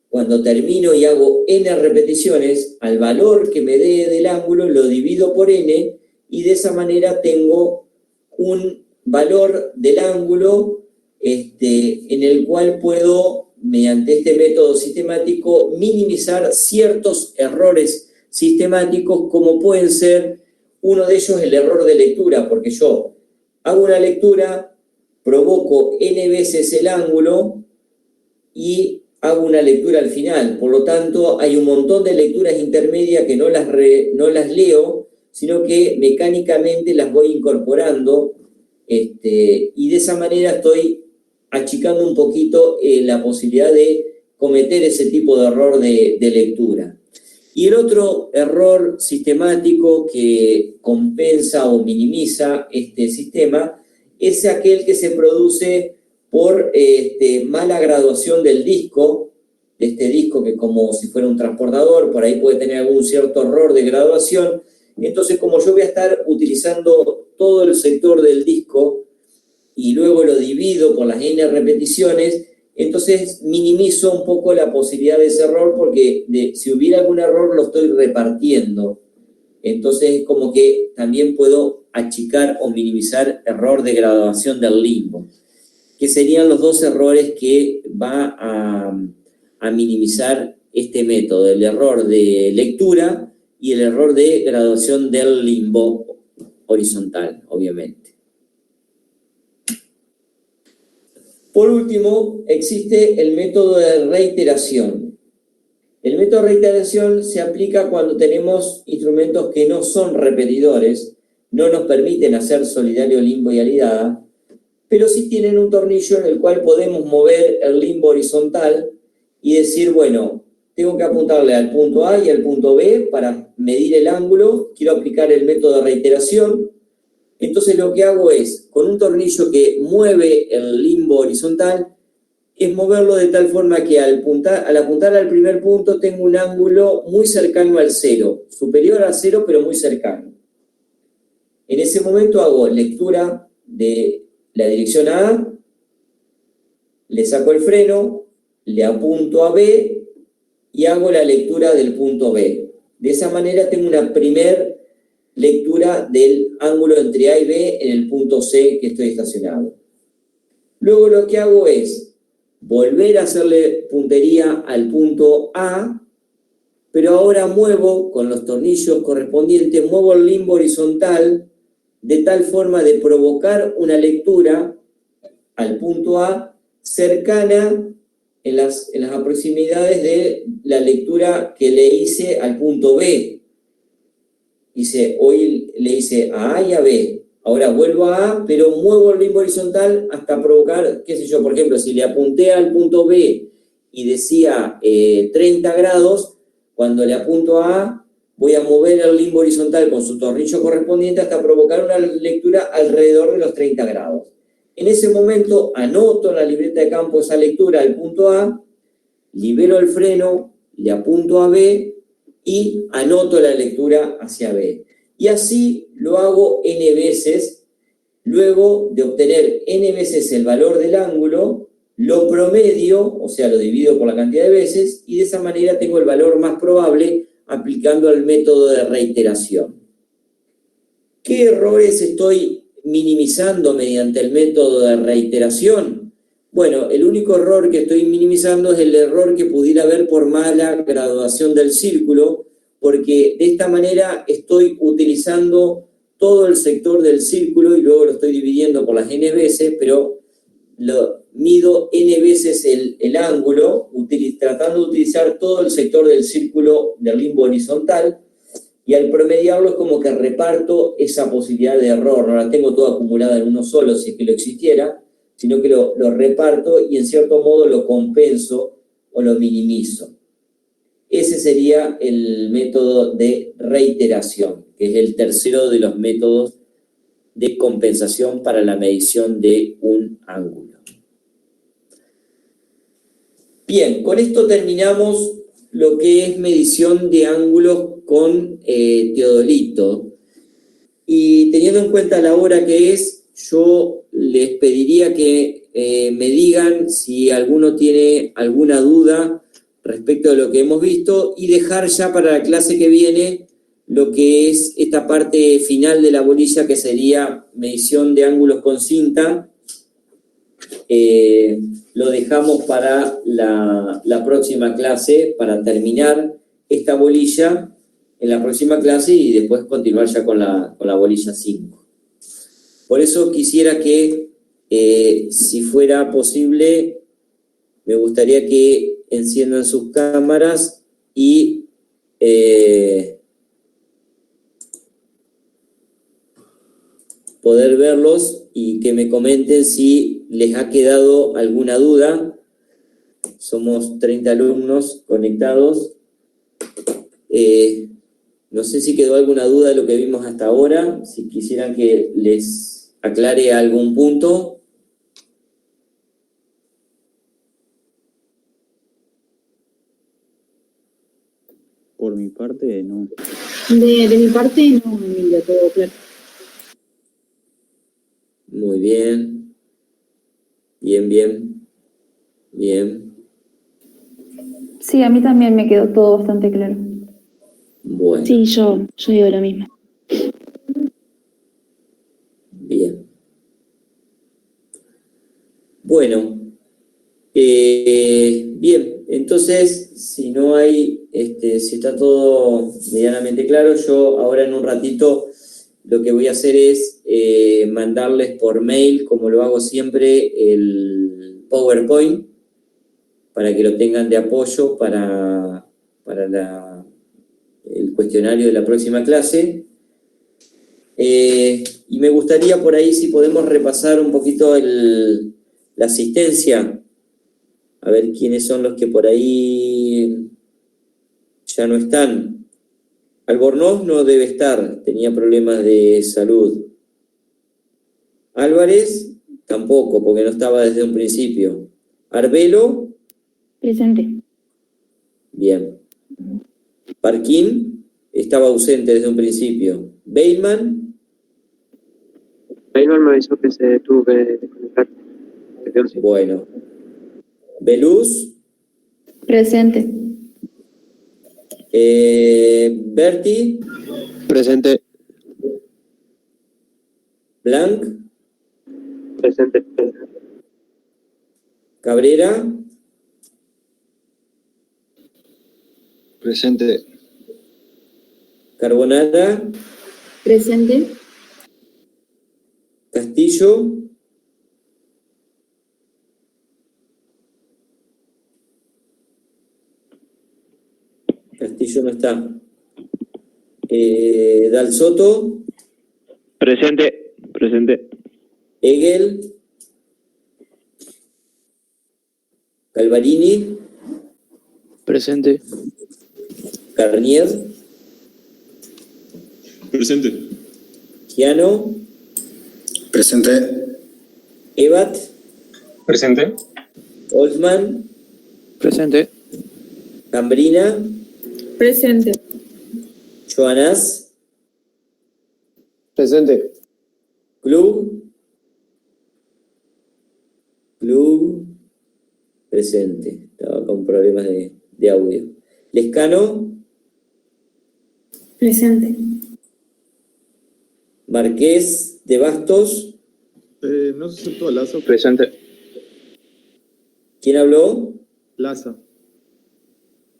cuando termino y hago n repeticiones, al valor que me dé del ángulo lo divido por n, y de esa manera tengo un valor del ángulo en el cual puedo, mediante este método sistemático, minimizar ciertos errores sistemáticos, como pueden ser, uno de ellos el error de lectura, porque yo hago una lectura, provoco n veces el ángulo y hago una lectura al final. Por lo tanto, hay un montón de lecturas intermedias que no las leo, sino que mecánicamente las voy incorporando, y de esa manera estoy achicando un poquito la posibilidad de cometer ese tipo de error de lectura. Y el otro error sistemático que compensa o minimiza este sistema es aquel que se produce por mala graduación del disco, de este disco que como si fuera un transportador, por ahí puede tener algún cierto error de graduación. Entonces, como yo voy a estar utilizando todo el sector del disco y luego lo divido por las n repeticiones, entonces minimizo un poco la posibilidad de ese error porque si hubiera algún error lo estoy repartiendo. Entonces como que también puedo achicar o minimizar error de graduación del limbo, que serían los dos errores que va a minimizar este método, el error de lectura y el error de graduación del limbo horizontal, obviamente. Por último, existe el método de reiteración. El método de reiteración se aplica cuando tenemos instrumentos que no son repetidores, no nos permiten hacer solidario, limbo y alidada, pero sí tienen un tornillo en el cual podemos mover el limbo horizontal y decir, bueno, tengo que apuntarle al punto A y al punto B para medir el ángulo, quiero aplicar el método de reiteración. Entonces lo que hago es, con un tornillo que mueve el limbo horizontal, es moverlo de tal forma que al apuntar al primer punto tengo un ángulo muy cercano al cero, superior al cero pero muy cercano. En ese momento hago lectura de la dirección a A, le saco el freno, le apunto a B y hago la lectura del punto B. De esa manera tengo una primer lectura del ángulo entre A y B en el punto C que estoy estacionado. Luego lo que hago es volver a hacerle puntería al punto A, pero ahora muevo con los tornillos correspondientes, muevo el limbo horizontal de tal forma de provocar una lectura al punto A cercana en las proximidades de la lectura que le hice al punto B. Hoy le hice a A y a B. Ahora vuelvo a A, pero muevo el limbo horizontal hasta provocar, qué sé yo, por ejemplo, si le apunté al punto B y decía 30 grados, cuando le apunto a A, voy a mover el limbo horizontal con su tornillo correspondiente hasta provocar una lectura alrededor de los 30 grados. En ese momento anoto en la libreta de campo esa lectura al punto A, libero el freno, le apunto a B y anoto la lectura hacia B. Y así lo hago n veces. Luego de obtener n veces el valor del ángulo, lo promedio, o sea, lo divido por la cantidad de veces, y de esa manera tengo el valor más probable aplicando el método de reiteración. ¿Qué errores estoy minimizando mediante el método de reiteración? Bueno, el único error que estoy minimizando es el error que pudiera haber por mala graduación del círculo, porque de esta manera estoy utilizando todo el sector del círculo y luego lo estoy dividiendo por las n veces, pero mido n veces el ángulo, tratando de utilizar todo el sector del círculo del limbo horizontal, y al promediarlo es como que reparto esa posibilidad de error, no la tengo toda acumulada en uno solo si es que lo existiera, sino que lo reparto y en cierto modo lo compenso o lo minimizo. Ese sería el método de reiteración, que es el tercero de los métodos de compensación para la medición de un ángulo. Bien, con esto terminamos lo que es medición de ángulos con teodolito. Y teniendo en cuenta la hora que es, yo les pediría que me digan si alguno tiene alguna duda respecto de lo que hemos visto y dejar ya para la clase que viene lo que es esta parte final de la bolilla, que sería medición de ángulos con cinta. Lo dejamos para la próxima clase, para terminar esta bolilla en la próxima clase y después continuar ya con la bolilla 5. Por eso quisiera que, si fuera posible, me gustaría que enciendan sus cámaras y poder verlos y que me comenten si les ha quedado alguna duda somos 30 alumnos conectados. No sé si quedó alguna duda de lo que vimos hasta ahora, si quisieran que les aclare algún punto. Por mi parte, no. De mi parte, no, Emilia, todo claro. Muy bien. Bien. Sí, a mí también me quedó todo bastante claro. Bueno. Sí, yo digo lo mismo. Bien. Bueno. Bien, entonces, si no hay, si está todo medianamente claro, yo ahora en un ratito lo que voy a hacer es mandarles por mail, como lo hago siempre, el PowerPoint, para que lo tengan de apoyo para el cuestionario de la próxima clase. Y me gustaría por ahí si podemos repasar un poquito la asistencia, a ver quiénes son los que por ahí ya no están. Albornoz no debe estar, tenía problemas de salud. Álvarez tampoco, porque no estaba desde un principio. Arbelo. Presente. Bien. Parquín estaba ausente desde un principio. Bateman. Bateman me avisó que se tuvo que desconectar. Bueno. Beluz. Presente. Berti. Presente. Blanc. Presente. Cabrera. Presente. Carbonata. Presente. Castillo. Castillo no está. Dal Soto. Presente. Hegel. Calvarini. Presente. Carnier. Presente. Giano. Presente. Evat. Presente. Olsman. Presente. Cambrina. Presente. Joanás. Presente. Club. Presente. Estaba con problemas de audio. Lescano. Presente. Marqués de Bastos. No se aceptó Laza. Presente. ¿Quién habló? Laza.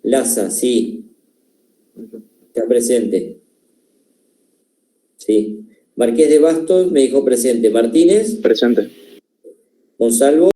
Laza, sí. Está presente. Sí. Marqués de Bastos me dijo presente. Martínez. Presente. Gonzalo.